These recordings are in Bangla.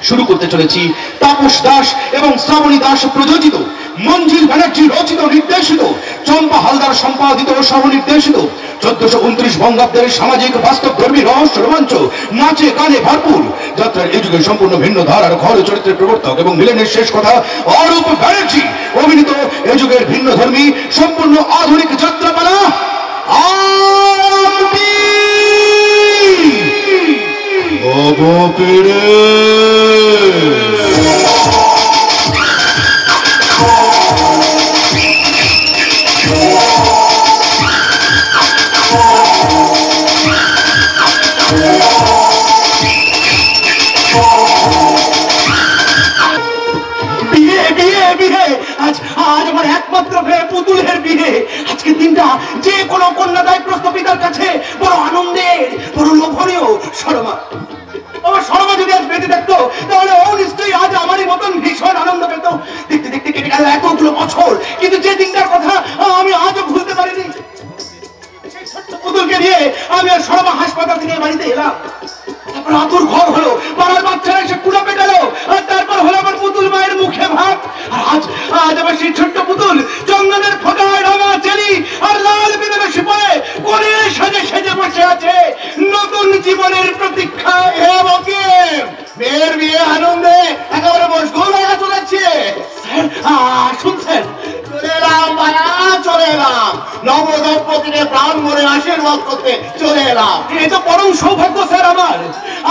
শুরু করতে চলেছি তাপস দাস এবং শ্রাবণী দাস প্রযোজিত, মঞ্জিল ব্যানার্জি রচিত নির্দেশিত, চম্পা হালদার সম্পাদিত সহ-নির্দেশিত 1429 বঙ্গাব্দের সামাজিক বাস্তবধর্মী রহস্য রোমাঞ্চ নাচে গানে ভরপুর যাত্রার এই যুগে সম্পূর্ণ ভিন্ন ধারার ঘর চরিত্রের প্রবর্তক এবং মিলনের শেষ কথা অরূপ ব্যানার্জি অভিনীত এই যুগের ভিন্ন ধর্মী সম্পূর্ণ আধুনিক যাত্রাপালা আজ আমার একমাত্র মেয়ে পুতুলের বিয়ে। আজকের দিনটা যে কোনো কন্যাদায়গ্রস্ত পিতার কাছে বড় আনন্দের, বড় লোভনীয়। শর্মা, আমার শর্মা যদি আজ বেঁচে থাকতো তাহলে ও নিশ্চয়ই আজ আমারই মতন ভীষণ আনন্দ পেত। দেখতে দেখতে কেটে গেল এতগুলো বছর, কিন্তু যে দিনটার কথা আমি আজও ভুলতে পারিনি। সেই ছোট্ট পুতুলকে নিয়ে আমি আর শর্মা হাসপাতাল থেকে বাড়িতে এলাম। তারপর আতুর ঘর হলো, পাড়ার বাচ্চারা এসে কুড়া পেটালো, আর তারপর হলো আমার পুতুল মায়ের মুখে ভাত। আর আজ আমার সেই ছোট্ট পুতুল চন্দনের ফোঁটায় রাঙা চেরি আর লাল বেনারসি পরে কোণে সাজে সেজে বসে আছে নতুন জীবনের প্রতীক্ষা। মেয়ের বিয়ে আনন্দে একেবারে মশগুল হয়ে চলেছে। স্যার শুনছেন? চলে এলাম বাবা, চলে এলাম নবদম্পতিকে প্রাণ ভরে আশীর্বাদ করতে চলে এলাম। এই তো পরম সৌভাগ্য স্যার আমার।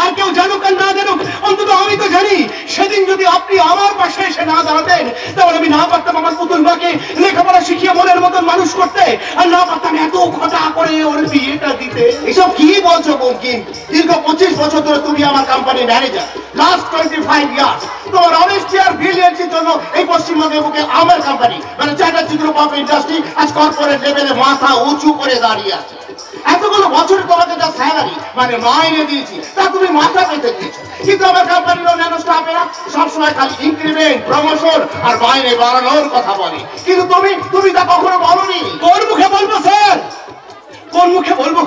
আর কেউ জানুক আর না জানুক, অন্তত আমি তো জানি সেদিন যদি আপনি আমার পাশে এসে না দাঁড়াতেন তাহলে আমি না পারতাম আমার পুতুল মাকে লেখাপড়া শিখিয়ে মনের মতন মানুষ করতে, আর না পারতাম এত ঘটা করে ওর বিয়েটা দিতে। এসব কি বলছো বঙ্কিম? দীর্ঘ 25 বছর ধরে তুমি আমার কোম্পানির ম্যানেজার। লাস্ট 25 ইয়ার্স তোমার অনেস্টি আর ব্রিলিয়েন্সির জন্য এই পশ্চিমবঙ্গের বুকে আমার কোম্পানি মানে চ্যাটার্জি গ্রুপ অফ ইন্ডাস্ট্রি আজ কর্পোরেট লেভেলে মাথা উঁচু করে দাঁড়িয়ে আছে। এতগুলো বছরে তোমাকে যা স্যালারি মানে মাইনে দিয়েছি তা তুমি মাথা পেতে দিয়েছো, কিন্তু আমার কোম্পানির অন্যান্য স্টাফেরা সবসময় খালি ইনক্রিমেন্ট, প্রমোশন আর মাইনে বাড়ানোর কথা বলে, কিন্তু তুমি তা কখনো বলোনি। কোন মুখে বলবো স্যার, কোন মুখে বলবো?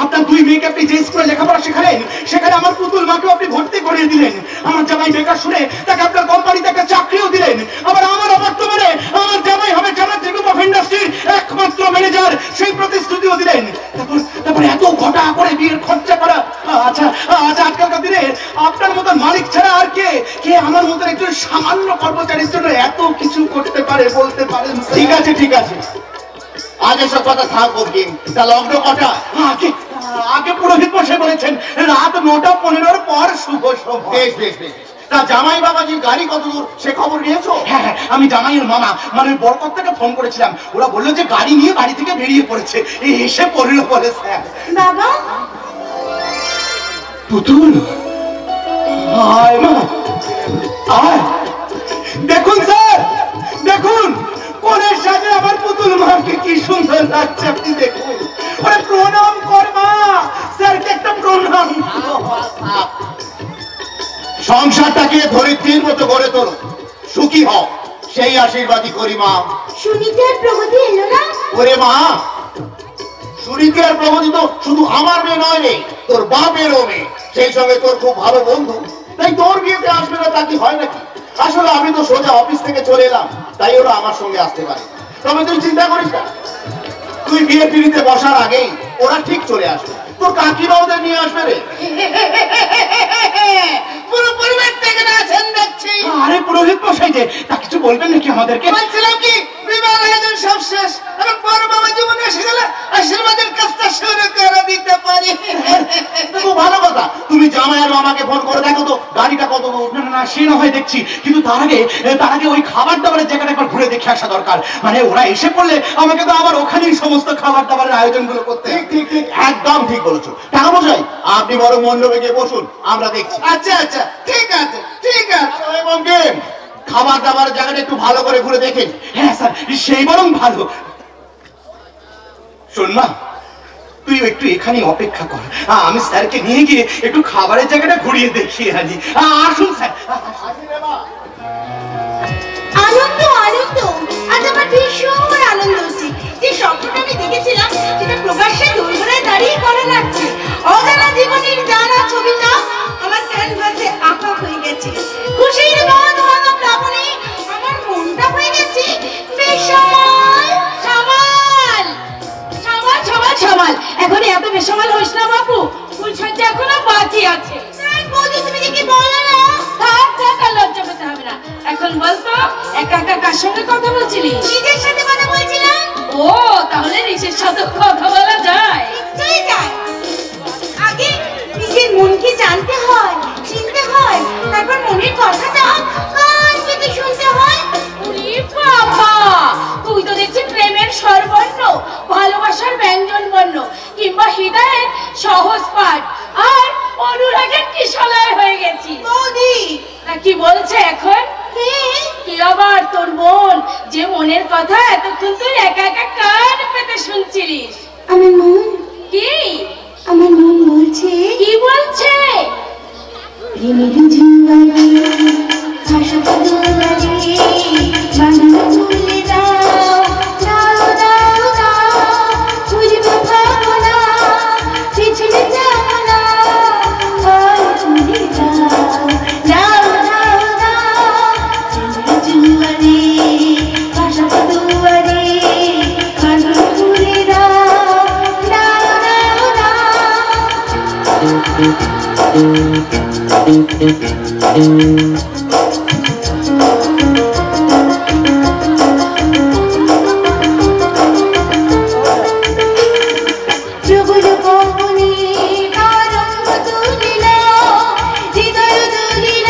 আপনার দুই মেয়েকে আপনি যে স্কুলে লেখাপড়া শেখালেন সেখানে আমার পুতুল মাকেও আপনি ভর্তি করিয়ে দিলেন। আমার জামাই বেকার শুনে তাকে আপনার কোম্পানিতে একটা চাকরিও দিলেন। আবার আমার বর্তমানে আমার জামাই হবে চ্যাটার্জি গ্রুপ অফ ইন্ডাস্ট্রির একমাত্র ম্যানেজার, সেই প্রতিশ্রুতিও দিলেন। তারপর এত ঘটা করে বিয়ের খরচা করা। আচ্ছা আজকালকার দিনে আপনার মতন মালিক ছাড়া আর কে আমার মতন একজন সামান্য কর্মচারীর জন্য এত কিছু করতে পারে বলতে পারেন? ঠিক আছে আগে সব কথা থাকবো, তা লগ্ন কটা? আগে পুরোহিত মশাই বলেছেন রাত 9:15 পর শুভ সময়। বেশ তা জামাই বাবাজির গাড়ি কত দূর সে খবর নিয়েছো? হ্যাঁ, আমি জামাইয়ের মামা মানে বরকর্তাকে ফোন করেছিলাম। ওরা বললো যে গাড়ি নিয়ে বাড়ি থেকে বেরিয়ে পড়েছে। এসে পড়লো বলে স্যার। বাবা পুতুল আয় মা আয়। দেখুন স্যার, দেখুন কোণের সাথে আমার পুতুল মাকে কি সুন্দর লাগছে আপনি দেখুন। ওরে প্রণাম কর মা, স্যারকে একটা প্রণাম। সংসারটাকে ধরিত্রীর মতো গড়ে তোলো, সুখী হও, সেই আশীর্বাদই করি মা। সুনীতি আর প্রগতি এলো না? ওরে মা, সুনীতি আর প্রগতি তো শুধু আমার মেয়ে নয় রে, তোর বাপেরও মেয়ে, সেই সঙ্গে তোর খুব ভালো বন্ধু। তাই তোর বিয়েতে আসবে না তা কি হয় নাকি? আসলে আমি তো সোজা অফিস থেকে চলে এলাম, তাই ওরা আমার সঙ্গে আসতে পারে। তবে তুই চিন্তা করিস না, তুই বিয়ে পিড়িতে বসার আগেই ওরা ঠিক চলে আসবে। তোর কাকিমা ওদের নিয়ে আসবে রে। পুরো পরিবার থেকে আছেন দেখছি। আরে পুরোহিত মশাই যে তা কিছু বলবেন নাকি আমাদেরকে? বলছিলাম কি বিবাহ আয়োজন সব শেষ, এখন বড় বাবা জীবনে এসে গেলে আশীর্বাদের কাজটা শুরু করে দিতে পারি। খুব ভালো কথা। তুমি জামাইয়ের মামাকে ফোন করে দেখো তো গাড়িটা কত দূর। না সে না হয় দেখছি, কিন্তু তার আগে ওই খাবার দাবারের জায়গাটা একবার ঘুরে দেখে আসা দরকার। মানে ওরা এসে পড়লে আমাকে তো আবার ওখানেই সমস্ত খাবার দাবারের আয়োজন গুলো করতে। ঠিক একদম ঠিক বলেছো। টাকা মশাই আপনি বড় মণ্ডপে গিয়ে বসুন, আমরা দেখছি। আচ্ছা ঠিক আছে এবং খাবার দাবারের জায়গাটা একটু ভালো করে ঘুরে দেখেন। হ্যাঁ স্যার, সেই বরং ভালো। শোন মা, তুই একটু এখানে অপেক্ষা কর, আমি স্যারকে নিয়ে গিয়ে একটু খাবারের জায়গাটা ঘুরিয়ে দেখিয়ে আনি। আসুন স্যার। আনন্দ আচ্ছা এখন এত বেসামাল হইস না বাপু, ফুল সজ্জা এখনো বাকি আছে। বৌদি তুমি কি বলো না? থাক থাক, আর লজ্জা পেতে হবে না। এখন বলতো একা একা কার সঙ্গে কথা বলছিলি? নিজের সাথে কথা বলছিলাম। ও, তাহলে নিজের সাথে কথা বলা যায়? নিশ্চয়ই যায়। আগে নিজের মনকে জানতে হয়, চিনতে হয়, তারপর মনের কথাটা কান পেতে শুনতে হয়। ওরে বাবা, তুই তো দেখছি প্রেমের স্বরবর্ণ, ভালোবাসার ব্যঞ্জন বর্ণ, কিংবা হৃদয়ের সহজ পাঠ, আর অনুরাগের কিশলয় হয়ে গেছি। বৌদি তা কি বলছে এখন? কি আবার তোর মন, যে মনের কথা এতক্ষণ তুই একা একা কান পেতে শুনছিলিস? আমার মন, কি আমার মন বলছে, কি বলছে? প্রেমের জুয়ারে ভাষা বদলারে বাঁধন খুলে দাও, দাও দাও দাও, বুঝবো ভাবনা, পিছনে যাবো না, আর খুলে দাও, দাও দাও দাও, প্রেমের জুয়ারে ভাষা বদলারে বাঁধন খুলে দাও, দাও দাও প্রবল পবনে তরঙ্গ তুলিল, হৃদয় দুলিল,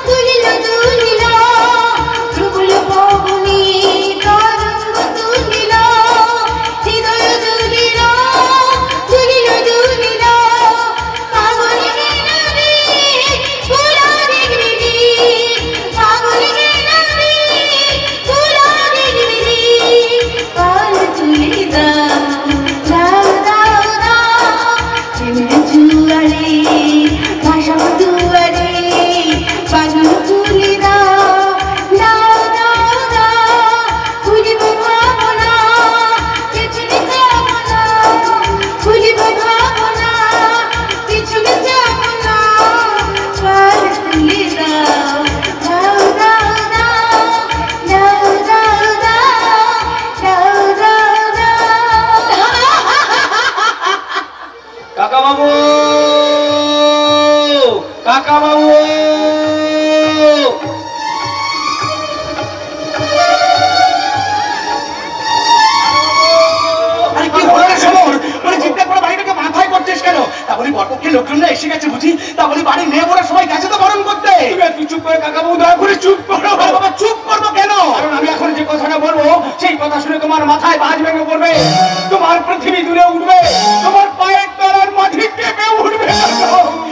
তুলিল তুলিল, প্রবল পবনে তরঙ্গ তুলিল, হৃদয় দুলিল, তুলিল তুলিল, পাগল গেল রে ফুলা দেখবি রে, পাগল গেল রে ফুলা দেখবি রে, পাল তুলে দাও, দাও দাও দাও, প্রেমের জুয়ারে ভাষা দুয়ারে বাঁধন খুলে দাও, দাও দাও দাও, খুঁজব ভাবনা, পিছনে যাব না, খুঁজব ভাবনা, পিছনে যাব না, পাল তুলে দাও, দাও দাও দাও, দাও দাও দাও, দাও দাও দাও। কাকা বাবু, কাকা বাবু, আরে কি হলো রে সমর? মানে চিন্তা করে বাড়িটাকে মাথায় করছিস কেন? তা বলি বরপক্ষের লোকজনরা এসে গেছে বুঝি? তা বলি বাড়ির মেয়ে বোরা সবাই গেছে তো বরণ করতে। তুমি একটু চুপ করে কাকা বাবু, দয়া করে চুপ করো। বাবা চুপ করবো কেন? কারণ আমি এখন যে কথাটা বলবো সেই কথা শুনে তোমার মাথায় বাজ ভেঙে পড়বে, তোমার পৃথিবী দূরে উঠবে, তোমার পায়ের তলার মাটি কেঁপে উঠবে।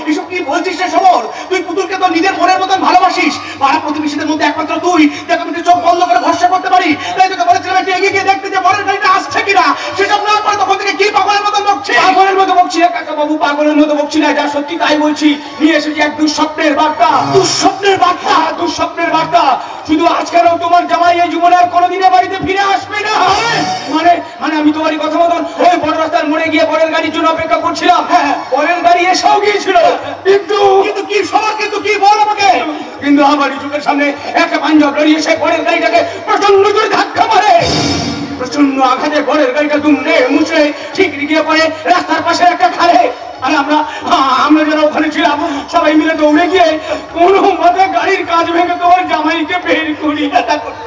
এসব কি বলছিস রে সমর? তুই পুতুলকে তো নিজের মনের মতন ভালোবাসিস। পাড়া প্রতিবেশীদের মধ্যে একমাত্র তুই যাকে আমি চোখ বন্ধ করে ভরসা করতে পারি। তাই তোকে বলেছিলাম একটু এগিয়ে গিয়ে দেখতে যে বরের গাড়িটা আসছে কিনা। সেসব না করে তখন থেকে কি পাগলের মতন বকছিস? পাগলের মতো বকছি না কাকা বাবু, পাগলের মতো বকছি না, যা সত্যি তাই বলছি। নিয়ে এসেছি এক দুঃস্বপ্নের বার্তা। দুঃস্বপ্নের বার্তা? দুঃস্বপ্নের বার্তা। শুধু আজকেও তোমার জামাই এই জীবনে আর কোনোদিনও বাড়িতে ফিরে আসবে না। মানে মানে আমি তোমারই কথা মতন ওই বড় রাস্তার মোড়ে গিয়ে বরের গাড়ির জন্য অপেক্ষা করছিলাম। বরের গাড়ি এসেও গিয়েছিল, কিন্তু কিন্তু কি সমর, কিন্তু কি বল আমাকে। কিন্তু আমার চোখের সামনে একটা পাঞ্জাব লড়ি এসে বরের গাড়িটাকে প্রচন্ড জোরে ধাক্কা মারে। প্রচন্ড আঘাতে বরের গাড়িটা দুমড়ে মুচড়ে ঠিক গিয়ে পড়ে রাস্তার পাশে একটা খালে। আর আমরা যারা ওখানে ছিলাম সবাই মিলে দৌড়ে গিয়ে কোনো মতে গাড়ির কাজ ভেঙে তোমার জামাইকে বের করি।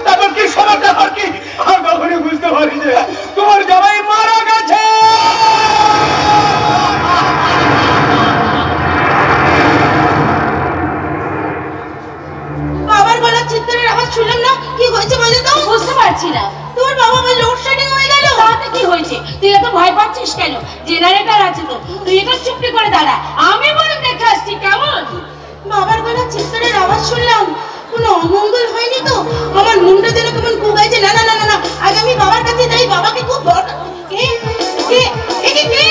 তারপর কি সময়, তারপর কি আর কখনই বুঝতে পারি যে তোমার জামাই মারা গেছে। বাবার গলার চিৎকারের আওয়াজ শুনলাম না, কি হয়েছে বলে তো? বুঝতে পারছি না। তোর বাবা বলে লোডশেডিং হয়ে গেল। তাতে কি হয়েছে? তুই এত ভয় পাচ্ছিস কেন? জেনারেটর আছে তো, তুই এটা চুপটি করে দাঁড়া, আমি বরং দেখে আসছি কেমন। বাবার গলার চিৎকারের আওয়াজ শুনলাম, কোনো অমঙ্গল হয়নি তো? আমার মনটা যেন কেমন কুগাইছে। না না না না না, আগে আমি বাবার কাছে যাই, বাবাকে খুব দরকার। কে কে কে কে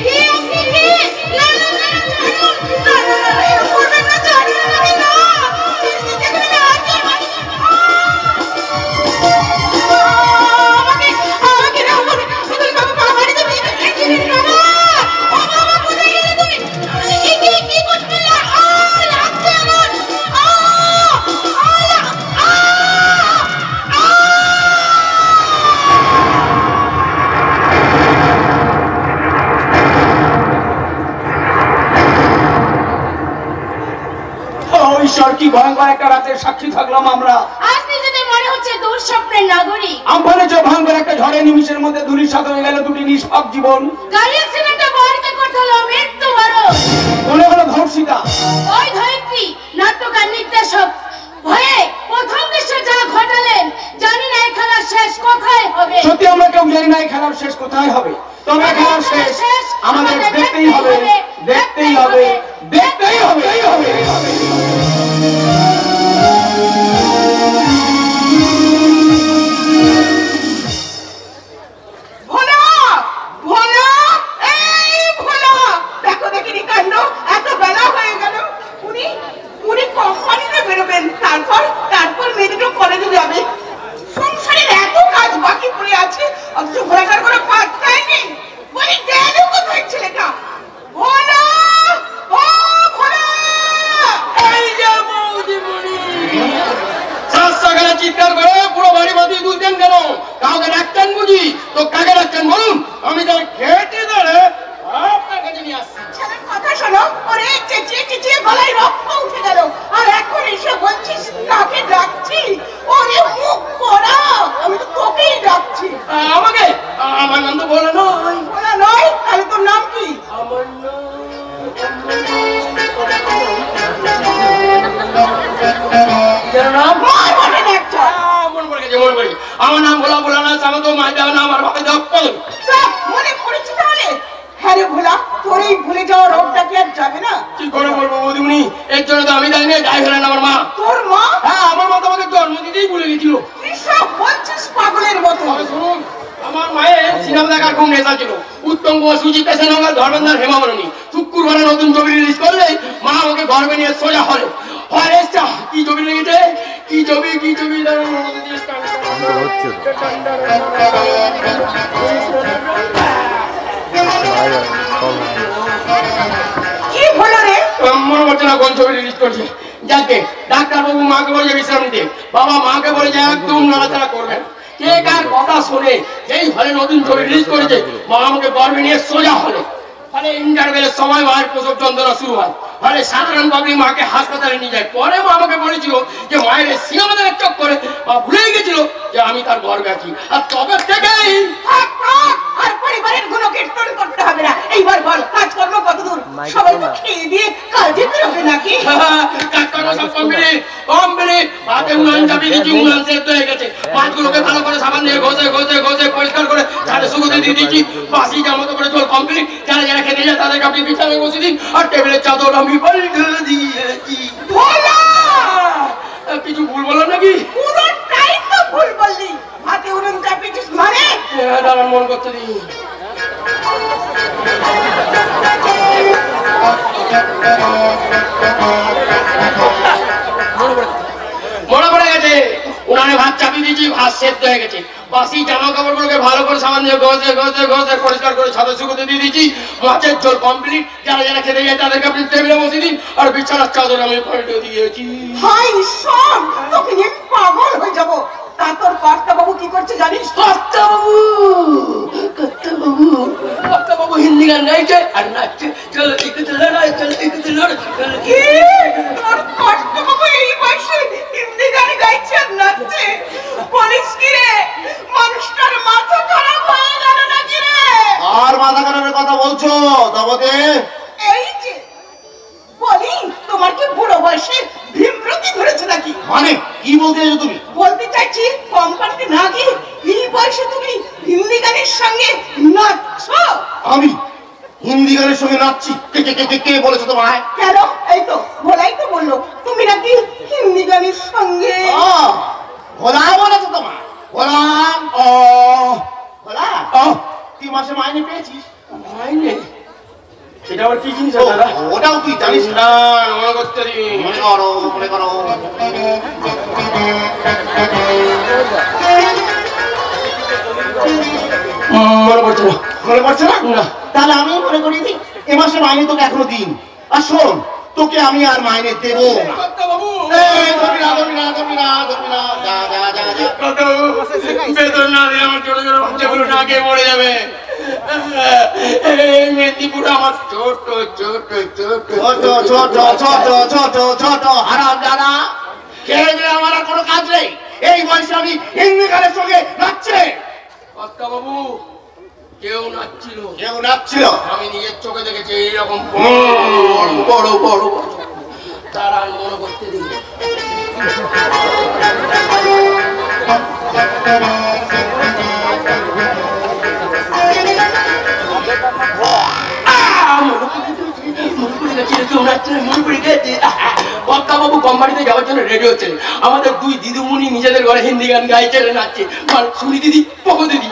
কে আপনি কে? না না না না, ছাড়ুন, না না না, এরকম করবেন না, ছাড়ুন আমাকে, না দেখবেন না, আর কি আমাকে আমাকে না করবে। তুমি বাবা বাড়িতে বিয়ে রেখে দিন বাবা। ও বাবা, কোথায় গেলে তুমি? কি করতে লাগছে আমার? কি ভয়ঙ্কর একটা রাতের সাক্ষী থাকলাম আমরা। আজ নিজেদের মনে হচ্ছে দুঃস্বপ্নের নাগরিক। আমফানে যে ভয়ঙ্কর একটা ঝড়ে নিমিষের মধ্যে ধূলিসাৎ হয়ে গেল দুটি নিষ্পাপ জীবন। গাড়ি অ্যাক্সিডেন্টে বরকে করতে হলো মৃত্যুবরণ। মনে হলো ধর্ষিতা। ওই ধরিত্রী নাট্যকার নির্দেশক ভয়ে প্রথম দৃশ্য যা ঘটালেন, জানি না এই খেলার শেষ কোথায় হবে। সত্যি আমরা কেউ জানি না এই খেলার শেষ কোথায় হবে, তবে খেলার শেষ আমাদের দেখতেই হবে, দেখতেই হবে, দেখতেই হবে। তারপর মেয়েদের কলেজে যাবে। সংসারের এত কাজ বাকি পড়ে আছে, অথচ ঘোরাঘাট করে পাত্তাই নেই। বলি গেল কোথায় ছেলেটা? ভোলা, ও ভোলা! এই যে বৌদিমণি, চিৎকার করে পুরো বাড়ি বাঁধিয়ে তুলতেন কেন? কাউকে ডাকতেন বুঝি? তো কাকে ডাকতেন বলুন, আমি তার খেটে ধরে আপনার কাছে নিয়ে আসছি। ছেলের কথা শোনো, ওরে চেঁচিয়ে চেঁচিয়ে গলায় রক্ত উঠে গেল, আর এখন এসে বলছিস কাকে ডাকছি? ওরে মুখ পোড়া, আমি তো তোকেই ডাকছি। আমাকে? আমার নাম তো বলে নয়। পোড়া নয়, তাহলে তোর নাম কি? আমার নাম আমার নাম ভোলা ভোলা না, আমার তো মাই দেওয়া না, আমার বাপে দেওয়া পদক। মনে পড়েছে তাহলে? হ্যাঁ রে ভোলা, তোর এই ভুলে যাওয়া রোগটা কি আর যাবে না? কি করে বলবো বৌদিমণি, এর জন্য তো আমি দায়ী নেই, দায়ী হলেন আমার মা। তোর মা? হ্যাঁ, আমার মা তো আমাকে জন্ম দিতেই ভুলে গেছিল। সব বলছিস পাগলের মতো। শুনুন, আমার মায়ের সিনেমা দেখার খুব নেশা ছিল। উত্তম কুমার, সুজিতা সেন, ধর্মেন্দ্র, হেমামালিনী শুক্রবারে নতুন ছবি রিলিজ করলে মা আমাকে গর্বে নিয়ে সোজা হলে কি ছবি লেগেছে, কি ছবি কি হলো রে? মনে হচ্ছে না কোন ছবি রিলিজ করছে। যাকে ডাক্তার বাবু মাকে বলে বিশ্রাম নিতে, বাবা মাকে বলে যে একদম নাড়াচাড়া করবেন। কে কার কথা শুনে যেই হলে নতুন ছবি রিলিজ করেছে, মা আমাকে গর্বে নিয়ে সোজা হলে। ফলে ইন্টারভেলের সময় মায়ের প্রসব যন্ত্রণা শুরু হয়। ফলে সাধারণ পাবলিক মাকে হাসপাতালে নিয়ে যায়। পরে মা আমাকে বলেছিল যে মায়ের সিনেমা দেখার চক্করে মা ভুলেই গেছিল যে আমি তার গর্বে আছি। আর তবে থেকেই আর পরিবারের গুলো কীর্তন করতে হবে না। এইবার বল, কাজকর্ম কতদূর? সবাই তো খেয়ে দিয়ে কাজে বেরোবে নাকি? কাজকর্ম সব কমপ্লিট কমপ্লিট। ভাতে উনান চাপি দিচ্ছি, উনান সেদ্ধ হয়ে গেছে। মাছগুলোকে ভালো করে সাবান দিয়ে ঘষে ঘষে ঘষে পরিষ্কার করে ছাদে শুকোতে দিয়ে দিচ্ছি। বাসি জামতো করে চল কমপ্লিট। যারা যারা খেতে যায় তাদেরকে আপনি বিছানায় বসে দিন, আর টেবিলের চাদর আমি পাল্টে দিয়েছি। কিছু ভুল বললাম নাকি? পুরোটাই তো ভুল বললি। ভাতে উনুন চাপিয়েছিস মানে? দাঁড়ান, মন করতে দিই। মনে পড়ে গেছে, উনানে ভাত চাপিয়ে দিয়েছি, ভাত সেদ্ধ হয়ে গেছে। বাসি জামা কাপড়গুলোকে ভালো করে সাবান দিয়ে ঘষে ঘষে ঘষে পরিষ্কার করে ছাদে শুকোতে দিয়ে দিচ্ছি। মাছের ঝোল কমপ্লিট। যারা যারা খেতে যায় তাদেরকে আপনি টেবিলে বসে দিন, আর বিছানার চাদর আমি পাল্টে দিয়েছি। হায় ঈশ্বর, তোকে নিয়ে পাগল হয়ে যাবো। তা তোর কর্তাবাবু কি করছে জানিস? কর্তাবাবু হিন্দি গান গাইছে আর নাচছে। চলো একটু লড়াই, চলো একটু লড়াই। কি? তোর কর্তাবাবু এই বয়সে হিন্দি গান গাইছে আর নাচছে? বলিস কি রে? মানুষটার মাথা খারাপ হয়ে গেল নাকি রে? আর মাথা খারাপের কথা বলছো তবে? এই যে বলি, তোমার কি বুড়ো বয়সে ভীমরতি ধরেছে নাকি? মানে কি বলতে চাইছো তুমি? বলতে চাইছি, কোম্পানিতে না গিয়ে এই বয়সে তুমি হিন্দি গানের সঙ্গে নাচছো? আমি হিন্দি গানের সঙ্গে নাচছি? কে বলেছো তোমায়? কেন? এই তো ভোলাই তো বললো তুমি নাকি হিন্দি গানের সঙ্গে। ভোলা বলেছো তোমায়? ভোলা ভোলা তুই মাসে মাইনে পেয়েছিস? মাইনে? সেটা আবার কি জিনিস? ওটাও তুই জানিস না? মনে করতে দিন, মনে করো মনে করো। মনে পড়ছে না। মনে পড়ছে না? না। তাহলে আমি মনে করি দিই, এ মাসে মাইনে তোকে এখনো দিন। আর শোন, তোকে আমি আর মাইনে দেবো না। বেতন না দিলে আমার ছোট ছোট বাচ্চাগুলো না খেয়ে মরে যাবে। মেদিনীপুর আমার ছোট ছোট ছোট ছোট ছোট ছোট ছোট ছোট হারাম জানা খেয়ে গেলে আমার আর কোনো কাজ নেই। এই বয়সে আমি হিন্দি গানের সঙ্গে নাচছে কর্তা বাবু কেউ নাচছিল, কেউ নাচছিল? আমি নিজের চোখে দেখেছি এইরকম বড় বড় বড় তারা মনে করতে দিই। বাবু কোম্পানিতে যাওয়ার জন্য রেডি হচ্ছে। আমাদের দুই দিদিমণি নিজেদের ঘরে হিন্দি গান গাইছে, নাচছে। শুনি দিদি, পকো দিদি।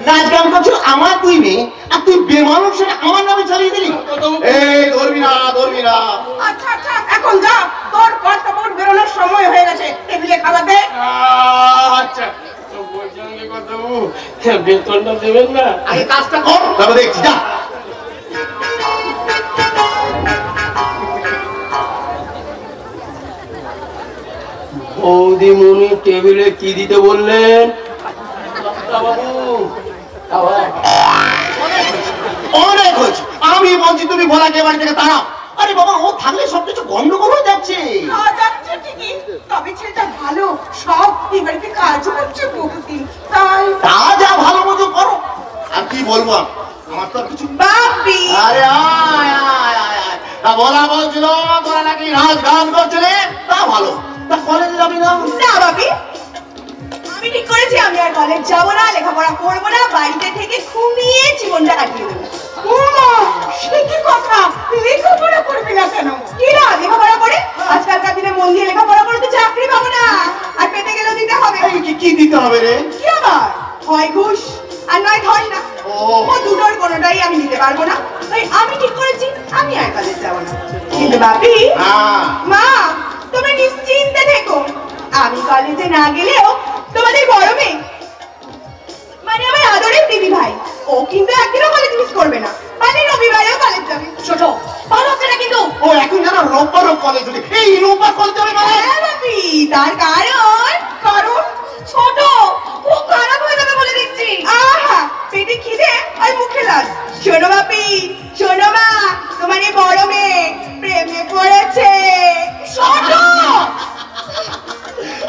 নাচ গান করছিল আমার তুই মেয়ে, আর তুই বেমানুষ আমার নামে চালিয়ে দিলি। এই ধরবি না, ধরবি না। আচ্ছা আচ্ছা, এখন যা, তোর কর্তব্য বেরোনোর সময় হয়ে গেছে। টেবিলে খাবার দে। আচ্ছা বেতনটা দেবেন না? আগে কাজটা কর, তারপর দেখছি। যা। বৌদিমণি টেবিলে কি দিতে বললেন? অনেক হয়েছে, আমি বলছি তুমি ভোলাকে বাড়ি থেকে তাড়াও। আরে বাবা, ও থাকলে সবকিছু গন্ডগোল হয়ে যাচ্ছে। যাচ্ছে ঠিকই, তবে ছেলেটা ভালো, সব এই বাড়িতে কাজ করছে বহুদিন, তাই তা যা ভালো মতো করো। আর কি বলবো, আমার তো কিছু। বাপি, আরে আয় আয় আয় আয়। তা বলা বলছিল তোরা নাকি নাচ গান করছিলে, তা ভালো। তা কলেজে যাবি না? না বাপি, আমি ঠিক করেছি আমি আর কলেজ যাবো না, লেখাপড়া করবো না, বাড়িতে থেকে ঘুমিয়ে জীবনটা কাটিয়ে দেবো। সে কি কথা, লেখাপড়া করবি না কেন? কি না লেখাপড়া করে? আজকালকার দিনে মন দিয়ে লেখাপড়া করে তো চাকরি পাবো না, আর পেতে গেলেও দিতে হবে। কি দিতে হবে রে? কি আবার হয় ঘুষ আর নয় ধর না। ও দুটোর কোনোটাই আমি দিতে পারবো না, তাই আমি ঠিক করেছি আমি আর কলেজ যাবো না। কিন্তু বাপি, মা তোমরা নিশ্চিন্তে থেকো, আমি কলেজে না গেলেও তোমাদের বড় মেয়ে মানে আমার আদরের দিদি ভাই, ও কিন্তু একদিনও কলেজ মিস করবে না, মানে রবিবারেও কলেজ যাবে। ছোট ভালো হচ্ছে না কিন্তু, ও এখন যেন রোববারও কলেজ যাবে। এই রোববার কলেজ যাবে মানে? হ্যাঁ বাপি, তার কারণ ছোট শোনো বাপি, শোনো মা, তোমার এই বড় মেয়ে প্রেমে পড়েছে। শোনো,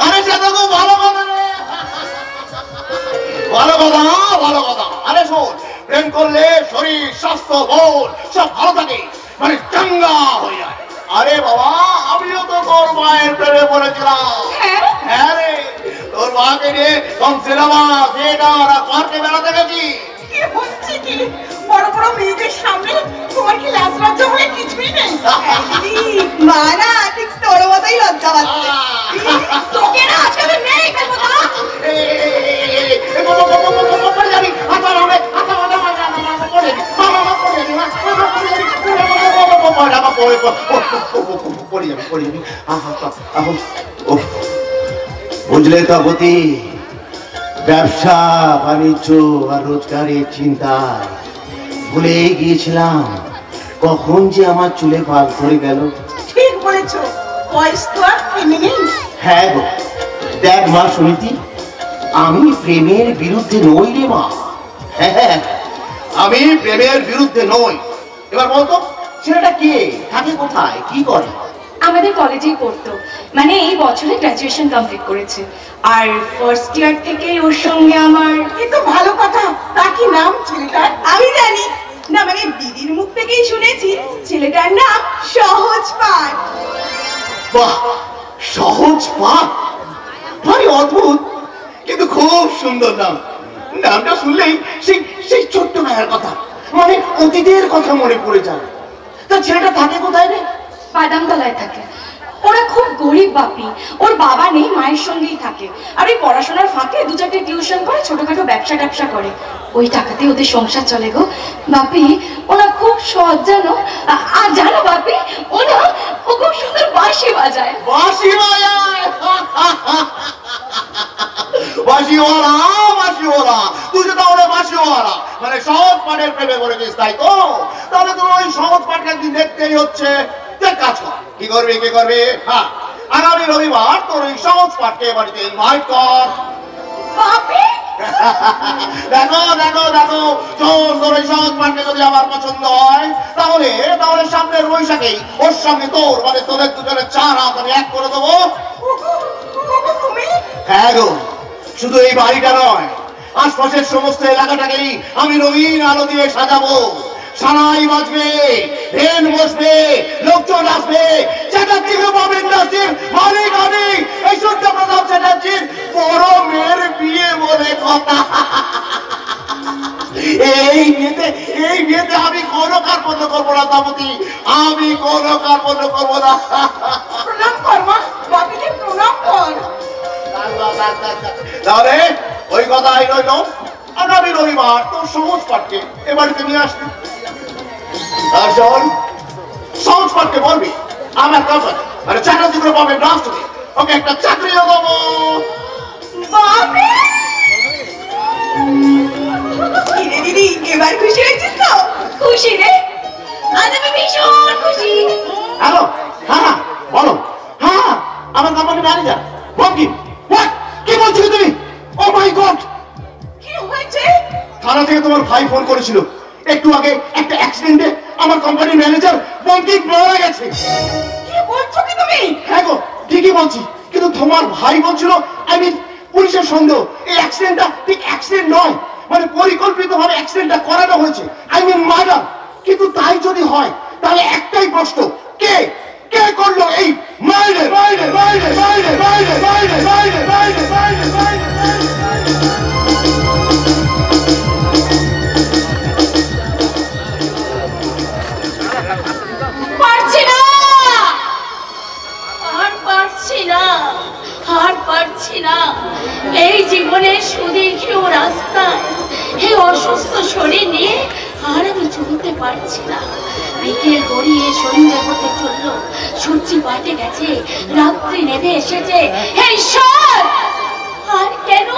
আরে সেটা তো ভালো কথা রে, ভালো কথা, ভালো কথা। আরে শোন, প্রেম করলে শরীর স্বাস্থ্য বল সব ভালো থাকে, মানে চাঙ্গা হয়ে যায়। আরে বাবা, আমিও তো তোর মায়ের প্রেমে পড়েছিলাম। হ্যাঁ রে, তোর মাকে নিয়ে কম সিনেমা থিয়েটার আর পার্কে বেড়াতে গেছি। কি হচ্ছে কি? বড় বড় মেয়েদের সামনে তোমার কি লাজ লজ্জা বলে কিছুই নেই? মা না ঠিক তোর মতোই লজ্জা পাচ্ছে। তোকে না আজকে আমি মেয়ে ফেলবো না। বুঝলে তপতি, ব্যবসা বাণিজ্য আর রোজগারের চিন্তায় ভুলে গিয়েছিলাম কখন যে আমার চুলে ভাগ ধরে গেল। ঠিক বলেছো, বয়স তো আর থেমে নেই। হ্যাঁ গো, দেখ মা সুনীতি, আমি প্রেমের বিরুদ্ধে নই রে মা। হ্যাঁ, আমি প্রেমের বিরুদ্ধে নই। এবার বলতো, ছেলেটা কে, থাকে কোথায়, কি করে? আমাদের কলেজেই পড়তো, মানে এই বছরে গ্র্যাজুয়েশন কমপ্লিট করেছে। আর ফার্স্ট ইয়ার থেকে ওর সঙ্গে আমার। কিন্তু ভালো কথা, তা কি নাম ছেলেটার? আমি জানি না, মানে দিদির মুখ থেকেই শুনেছি ছেলেটার নাম সহজ পাঠ। বাহ, সহজ পাঠ, ভারী অদ্ভুত কিন্তু খুব সুন্দর নাম। নামটা শুনলেই সেই সেই ছোট্ট মেয়ের কথা, মানে অতীতের কথা মনে পড়ে যায়। তা ছেলেটা থাকে কোথায় রে? বাদামতলায় থাকে। ওরা খুব গরিব বাপি, ওর বাবা নেই, মায়ের সঙ্গেই থাকে। আর ওই পড়াশোনার ফাঁকে দু চারটে টিউশন করে, ছোটখাটো ব্যবসা ট্যাবসা করে। ওই টাকাতে ওদের সংসার চলে গো বাপি। ওরা খুব সহজ জানো, আর জানো বাপি, ও খুব সুন্দর বাঁশি বাজায়। বাঁশি বাজায়? বাঁশিওয়ালা, বাঁশিওয়ালা, তুই যে তাহলে বাঁশিওয়ালা, মানে সহজ পাঠের প্রেমে পড়েছিস, তাই তো? তাহলে তোর ওই সহজ পাঠকে একদিন দেখতেই হচ্ছে। কাজ কর, কি করবি কি করবি, হ্যাঁ, আগামী রবিবার তোর ওই সহজ পাঠকে বাড়িতে ইনভাইট কর। দেখো দেখো দেখো, তোর ওই সহজ পাঠকে যদি আমার পছন্দ হয়, তাহলে তাহলে সামনের বৈশাখেই ওর সঙ্গে তোর, মানে তোদের দুজনের চার হাত আমি এক করে দেবো। হ্যাঁ গো, শুধু এই বাড়িটা নয়, আশপাশের সমস্ত এলাকাটাকেই আমি রঙিন আলো দিয়ে সাজাবো। সানাই বাজবে, ট্রেন বসবে, লোকজন আসবে। চ্যাটার্জিকে পাবেন নাচির মালিক আমি, এই সূর্যপ্রতাপ চ্যাটার্জির বড় মেয়ের বিয়ে বলে কথা। এই বিয়েতে আমি কোনো কার্পণ্য করবো না তাপতি, আমি কোনো কার্পণ্য করবো না। প্রণাম কর মা, বাপিকে প্রণাম কর। তাহলে ওই কথাই রইল, আগামী রবিবার তোর সহজ পাঠকে এ বাড়িতে নিয়ে আসবি। আর শোন, সহজ পাঠকে বলবি আমার কোম্পানি, মানে চ্যাটার্জি গ্রুপ অফ ইন্ডাস্ট্রি, ওকে একটা চাকরিও দেবো। দিদি, এবার খুশি হয়েছিস তো? খুশি রে, আজ আমি ভীষণ খুশি। হ্যালো, হ্যাঁ বলো। হ্যাঁ, আমার কোম্পানি ম্যানেজার বঙ্কিম। কি বলছো তুমি? ও মাই গড, কি হয়েছে? থানা থেকে তোমার ভাই ফোন করেছিল একটু আগে, একটা অ্যাক্সিডেন্টে আমার কোম্পানির ম্যানেজার বঙ্কিম মারা গেছে। কি বলছো কি তুমি? হ্যাঁ গো, ঠিকই বলছি, কিন্তু তোমার ভাই বলছিল, পুলিশের সন্দেহ এই অ্যাক্সিডেন্টটা ঠিক অ্যাক্সিডেন্ট নয়, মানে পরিকল্পিতভাবে অ্যাক্সিডেন্টটা করানো হয়েছে, মার্ডার। কিন্তু তাই যদি হয়, তাহলে একটাই প্রশ্ন, কে কে করলো এই মার্ডার? পারছি না, আর পারছি না, আর পারছি না। এই জীবনের সুদীর্ঘ রাস্তায় এই অসুস্থ শরীর নিয়ে আর আমি চলতে পারছি না। বিকেল গড়িয়ে সন্ধ্যে হতে চললো, সূর্য পাটে গেছে, রাত্রি নেমে এসেছে। হে ঈশ্বর, আর কেন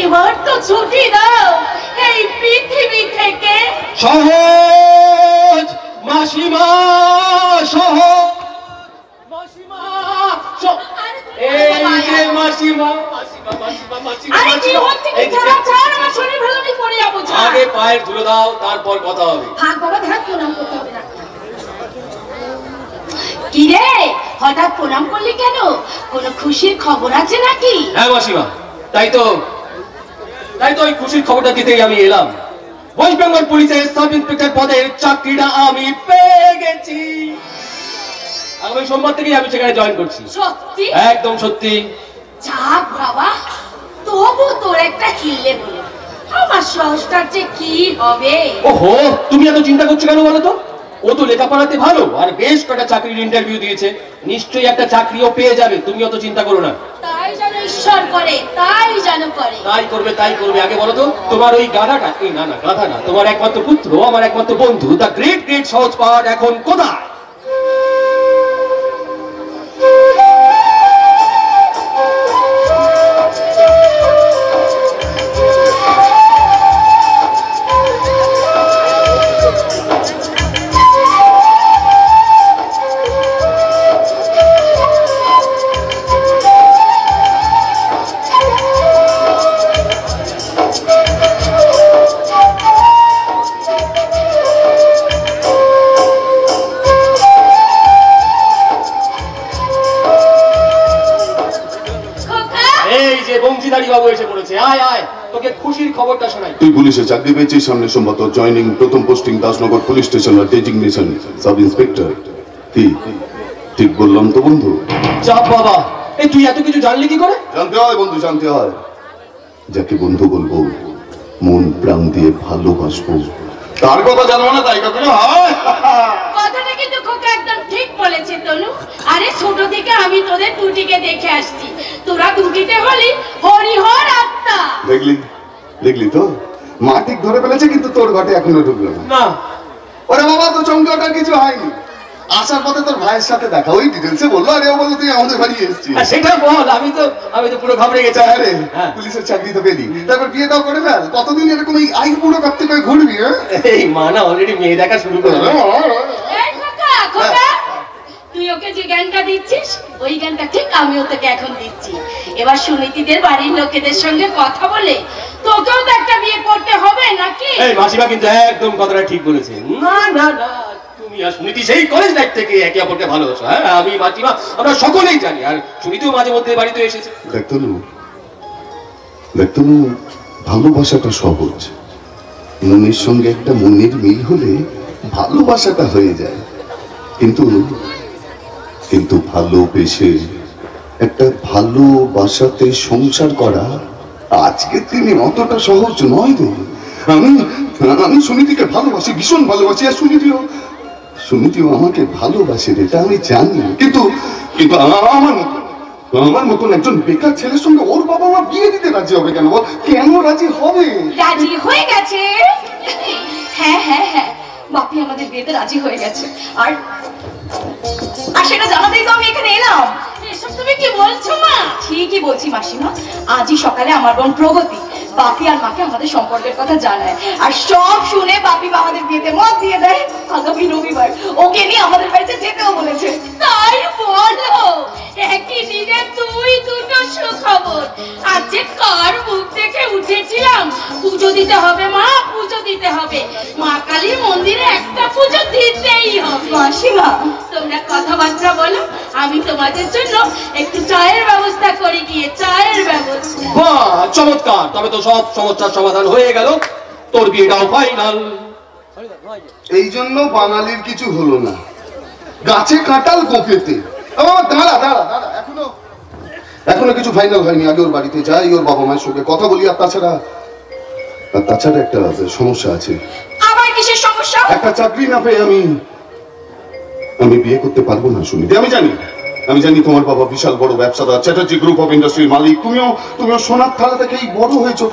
এবার তো ছুটি দাও এই পৃথিবী থেকে। সহজ মাসিমা, সহজ মাসিমা, এই যে মাসিমা, মাসিমা, মাসিমা, মাসিমা, আরে কি মাসিমা। হচ্ছে কি? ছাড় ছাড়, আমার শরীর ভালো নেই, পড়ে যাবো, ছাড়। আগে পায়ের ধুলো দাও, তারপর কথা হবে। থাক বাবা, থাক, প্রণাম করতে হবে না। কি রে, হঠাৎ প্রণাম করলি কেন? কোনো খুশির খবর আছে নাকি? হ্যাঁ মাসিমা, তাই তো ওই খুশির খবরটা দিতেই আমি এলাম। ওয়েস্ট বেঙ্গল পুলিশের সাব ইন্সপেক্টর পদের চাকরিটা আমি পেয়ে গেছি। আগামী সোমবার থেকেই আমি সেখানে জয়েন করছি। সত্যি? একদম সত্যি। যাক বাবা, তবু তোর একটা কিল্লে হলো। আমার সংস্থার যে কি হবে? ওহো, তুমি এত চিন্তা করছো কেন বলো তো? ও তো লেখাপড়াতে ভালো আর বেশ কটা চাকরির ইন্টারভিউ দিয়েছে, নিশ্চয়ই একটা চাকরিও পেয়ে যাবে। তুমি অত চিন্তা করো না। তাই যেন ঈশ্বর করে, তাই যেন করে। তাই করবে, তাই করবে। আগে বলো তো, তোমার ওই গাধাটা, এই না না গাধা না, তোমার একমাত্র পুত্র, আমার একমাত্র বন্ধু, দ্য গ্রেট গ্রেট সহজ পাওয়ার এখন কোথায়? বাবু এসে পড়েছে। আয় আয়, তোকে খুশির খবরটা শোনাই। তুই পুলিশে চাকরি পেয়েছিস, সামনে সোমবার তোর জয়নিং, প্রথম পোস্টিং দাসনগর পুলিশ স্টেশন আর ডেজিগনেশন সাব ইন্সপেক্টর। কি ঠিক বললাম তো বন্ধু? চাপ বাবা, এই তুই এত কিছু জানলি কি করে? জানতে হয় বন্ধু, জানতে হয়। যাকে বন্ধু বলবো, মন প্রাণ দিয়ে ভালোবাসবো, তার কথা জানবো না তাই কথা হয়? কথাটা কিন্তু খোকা একদম ঠিক বলেছে তনু। আরে ছোট থেকে আমি তোদের দুটিকে দেখে আসছি, তোরা দুটিতে হলি হরিহর আত্মা। দেখলি দেখলি তো, মা ঠিক ধরে ফেলেছে, কিন্তু তোর ঘটে এখনো ঢুকলো না। না ওরে বাবা, তো চমকাটা কিছু হয়নি। আসার পথে তোর ভাইয়ের সাথে দেখা, ওই ডিটেলসে বললো, আরে ও বললো তুই আমাদের বাড়ি এসেছিস। সেটা বল, আমি তো পুরো ঘাবড়ে গেছি। আরে পুলিশের চাকরি তো পেলি, তারপর বিয়েটাও করে ফেল। কতদিন এরকম এই আই বুড়ো কাটতে করে ঘুরবি? এই মা না অলরেডি মেয়ে দেখা শুরু করে। এই খোকা, খোকা, তুই ওকে যে জ্ঞানটা দিচ্ছিস, ওই জ্ঞানটা ঠিক আমিও তোকে এখন দিচ্ছি। এবার সুনীতিদের বাড়ির লোকেদের সঙ্গে কথা বলে তোকেও তো একটা বিয়ে করতে হবে নাকি? এই মাসিমা কিন্তু একদম কথাটা ঠিক বলেছে। না না না, তুমি আর সুনীতি সেই কলেজ লাইফ থেকে একে অপরকে ভালোবাসো। হ্যাঁ, আমি মাসিমা আমরা সকলেই জানি, আর সুনীতিও মাঝে মধ্যে বাড়িতে এসেছে। দেখতো ভালোবাসাটা সহজ, মনের সঙ্গে একটা মনের মিল হলে ভালোবাসাটা হয়ে যায়। কিন্তু কিন্তু ভালোবেসে একটা ভালোবাসাতে সংসার করা আজকের দিনে অতটা সহজ নয় রে। আমি সুনীতিকে ভালোবাসি, ভীষণ ভালোবাসি, আর সুনীতিও আমাকে ভালোবাসে, এটা আমি জানি। কিন্তু কিন্তু আমার মতন একজন বেকার ছেলের সঙ্গে ওর বাবা মা বিয়ে দিতে রাজি হবে কেন? কেন রাজি হবে? রাজি হয়ে গেছে। হ্যাঁ হ্যাঁ হ্যাঁ, বাপি আমাদের বিয়েতে রাজি হয়ে গেছে। আর সেটা জানাতেই তো আমি এখানে এলাম। এসব তুমি কি বলছো মা? ঠিকই বলছি মাসিমা। আজই সকালে আমার বোন প্রগতি বাপি আর মাকে আমাদের সম্পর্কের কথা জানায়, আর সব শুনে বাপি আমাদের বিয়েতে মত দিয়ে দেয়। আগামী রবিবার ওকে নিয়ে আমাদের বাড়িতে যেতেও বলেছে। তাই বলো, একই দিনে তুই দুটো সুখবর। আজ যে কার মুখ দেখে উঠেছিলাম, পুজো দিতে হবে মা, পুজো দিতে হবে। মা কালীর মন্দিরে একটা পুজো দিতেই হবে। মাসিমা, তোমরা কথাবার্তা বলো, আমি তোমাদের জন্য একটু চায়ের ব্যবস্থা করে গিয়ে। চায়ের ব্যবস্থা? বাহ, চমৎকার। তবে তো সব সমস্যার সমাধান হয়ে গেল, তোর বিয়েটাও ফাইনাল। এই জন্য বাঙালির কিছু হলো না, গাছে কাঁঠাল গোঁফেতে। দাঁড়া দাঁড়া দাঁড়া, এখনো কিছু ফাইনাল হয়নি। আগে ওর বাড়িতে যাই, ওর বাবা মায়ের সঙ্গে কথা বলি। আর তাছাড়া একটা সমস্যা আছে। আবার কিসের সমস্যা? একটা চাকরি না পেয়ে আমি বিয়ে করতে পারবো না সুনীতি। আমি জানি তোমার বাবা বিশাল বড় ব্যবসাদার, চ্যাটার্জি গ্রুপ অফ ইন্ডাস্ট্রির মালিক। তুমিও সোনার থালা থেকেই বড় হয়েছো,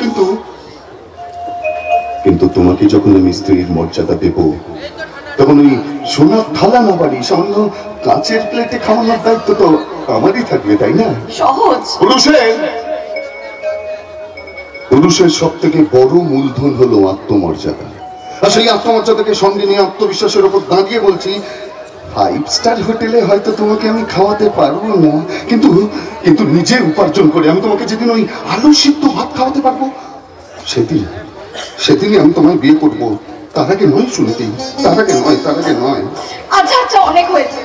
কিন্তু তোমাকে যখন আমি স্ত্রীর মর্যাদা দেব, তখন ওই সোনার থালা না বাড়ি সামান্য কাঁচের প্লেটে খাওয়ানোর দায়িত্ব তো আমারই থাকবে, তাই না? সহজ। পুরুষের সব থেকে বড় মূলধন হলো আত্মমর্যাদা। আর সেই আত্মমর্যাদাকে সঙ্গে নিয়ে আত্মবিশ্বাসের উপর দাঁড়িয়ে বলছি, 5 স্টার হোটেলে হয়তো তোমাকে আমি খাওয়াতে পারবো না, কিন্তু কিন্তু নিজে উপার্জন করে আমি তোমাকে যেদিন ওই আলু সিদ্ধ ভাত খাওয়াতে পারবো, সেদিনই আমি তোমায় বিয়ে করবো। তার আগে নয় শুনতেই, তার আগে নয়। আচ্ছা আচ্ছা, অনেক হয়েছে,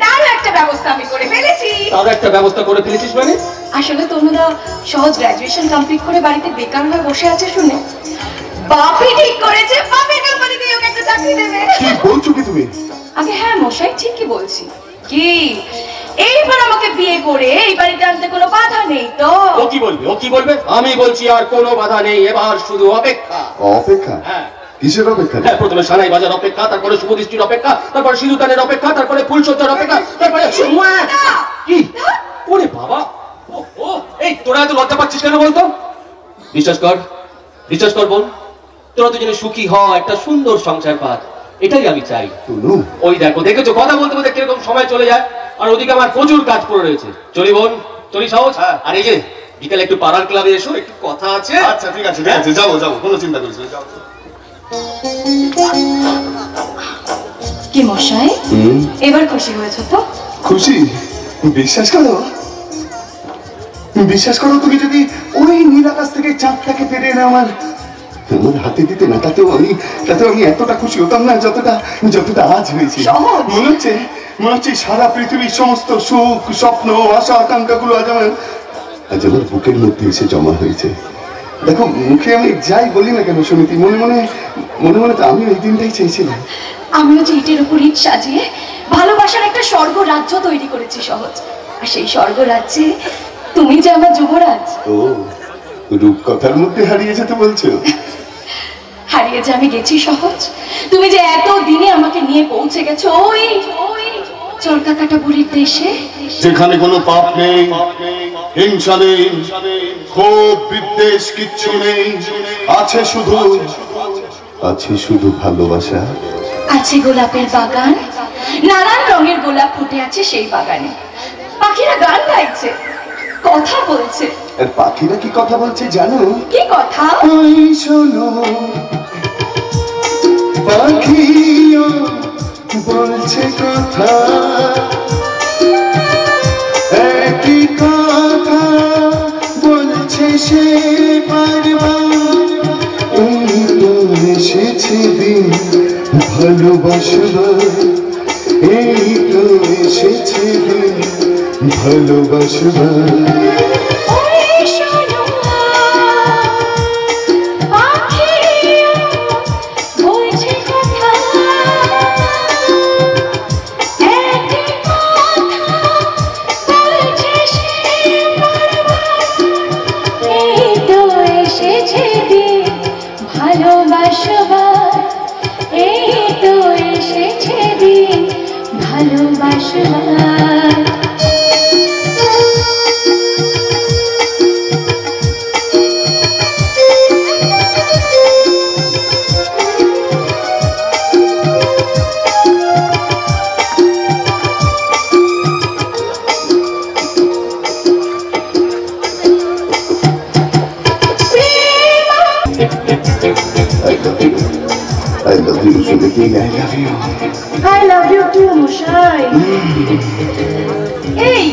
তার একটা ব্যবস্থা আমি করে ফেলেছি। তার একটা ব্যবস্থা করে ফেলেছিস মানে? আসলে তনুদা সহজ গ্রাজুয়েশন কমপ্লিট করে বাড়িতে বেকার হয়ে বসে আছে শুনে বাপই ঠিক করেছে বাপের কোম্পানিতে ওকে একটা চাকরি দেবে। কি বলছো কি তুমি? আগে হ্যাঁ মশাই, ঠিকই বলছি। কি এইবার আমাকে বিয়ে করে এই বাড়িতে আনতে কোনো বাধা নেই তো? ও কি বলবে? আমি বলছি আর কোনো বাধা নেই, এবার শুধু অপেক্ষা। অপেক্ষা? হ্যাঁ। কিসের অপেক্ষা? হ্যাঁ, প্রথমে সানাই বাজার অপেক্ষা, তারপরে শুভদৃষ্টির অপেক্ষা, তারপরে সিঁদুরদানের অপেক্ষা, তারপরে ফুলসজ্জার অপেক্ষা, তারপরে কি? ওরে বাবা, ও এই তোরা এত লজ্জা পাচ্ছিস কেন বলতো? বিশ্বাস কর বোন, তোরা দুজনে সুখী হ, একটা সুন্দর সংসার পা, এটাই আমি চাই। ওই দেখেছো কথা বলতে বলতে কিরকম সময় চলে যায়, আর ওদিকে আমার প্রচুর কাজ পড়ে রয়েছে। চলি বোন, চলি সহজ। আর এই যে বিকালে একটু পাড়ার ক্লাবে এসো, একটু কথা আছে। আচ্ছা ঠিক আছে, যাবো, কোনো চিন্তা করিস না, যাও। কি মশাই, এবার খুশি হয়েছো তো? খুশি? বিশ্বাস করো তুমি যদি ওই নীল আকাশ থেকে চাঁদটাকে পেরে না আমার হাতে দিতে না, তাতেও আমি এতটা খুশি হতাম না যতটা আজ হয়েছে। মনে হচ্ছে সারা পৃথিবীর সমস্ত সুখ, স্বপ্ন, আশা, আকাঙ্ক্ষাগুলো আজ আমার বুকের মধ্যে এসে জমা হয়েছে। দেখো, মুখে আমি যাই বলি না কেন সমিতি, মনে মনে তো আমি ওই দিনটাই চেয়েছিলাম। আমিও যে ইটের উপর ইট সাজিয়ে ভালোবাসার একটা স্বর্গ রাজ্য তৈরি করেছি সহজ, আর সেই স্বর্গ রাজ্যে তুমি যে আমার যুবরাজ। ও, রূপকথার মধ্যে হারিয়ে যেতে বলছো? হারিয়ে যে আমি গেছি সহজ, তুমি যে এত দিনে আমাকে নিয়ে পৌঁছে গেছো ওই চরকা কাটা বুড়ির দেশে, যেখানে কোনো পাপ নেই, হিংসা নেই, ক্ষোভ বিদ্বেষ কিচ্ছু নেই, আছে শুধু ভালোবাসা, আছে গোলাপের বাগান, নানান রঙের গোলাপ ফুটে আছে সেই বাগানে, পাখিরা গান গাইছে, কথা বলছে। আর পাখিরা কি কথা বলছে জানো? কি কথা? ওই শোনো, পাখিও বলছে কথা, একই কথা বলছে সে বারবার, এই তো এসেছে দিন ভালোবাসবার, এই তো এসেছে দিন ভালোবাসবার। I love you, Suniti. I love you. I love you too, মশাই। এই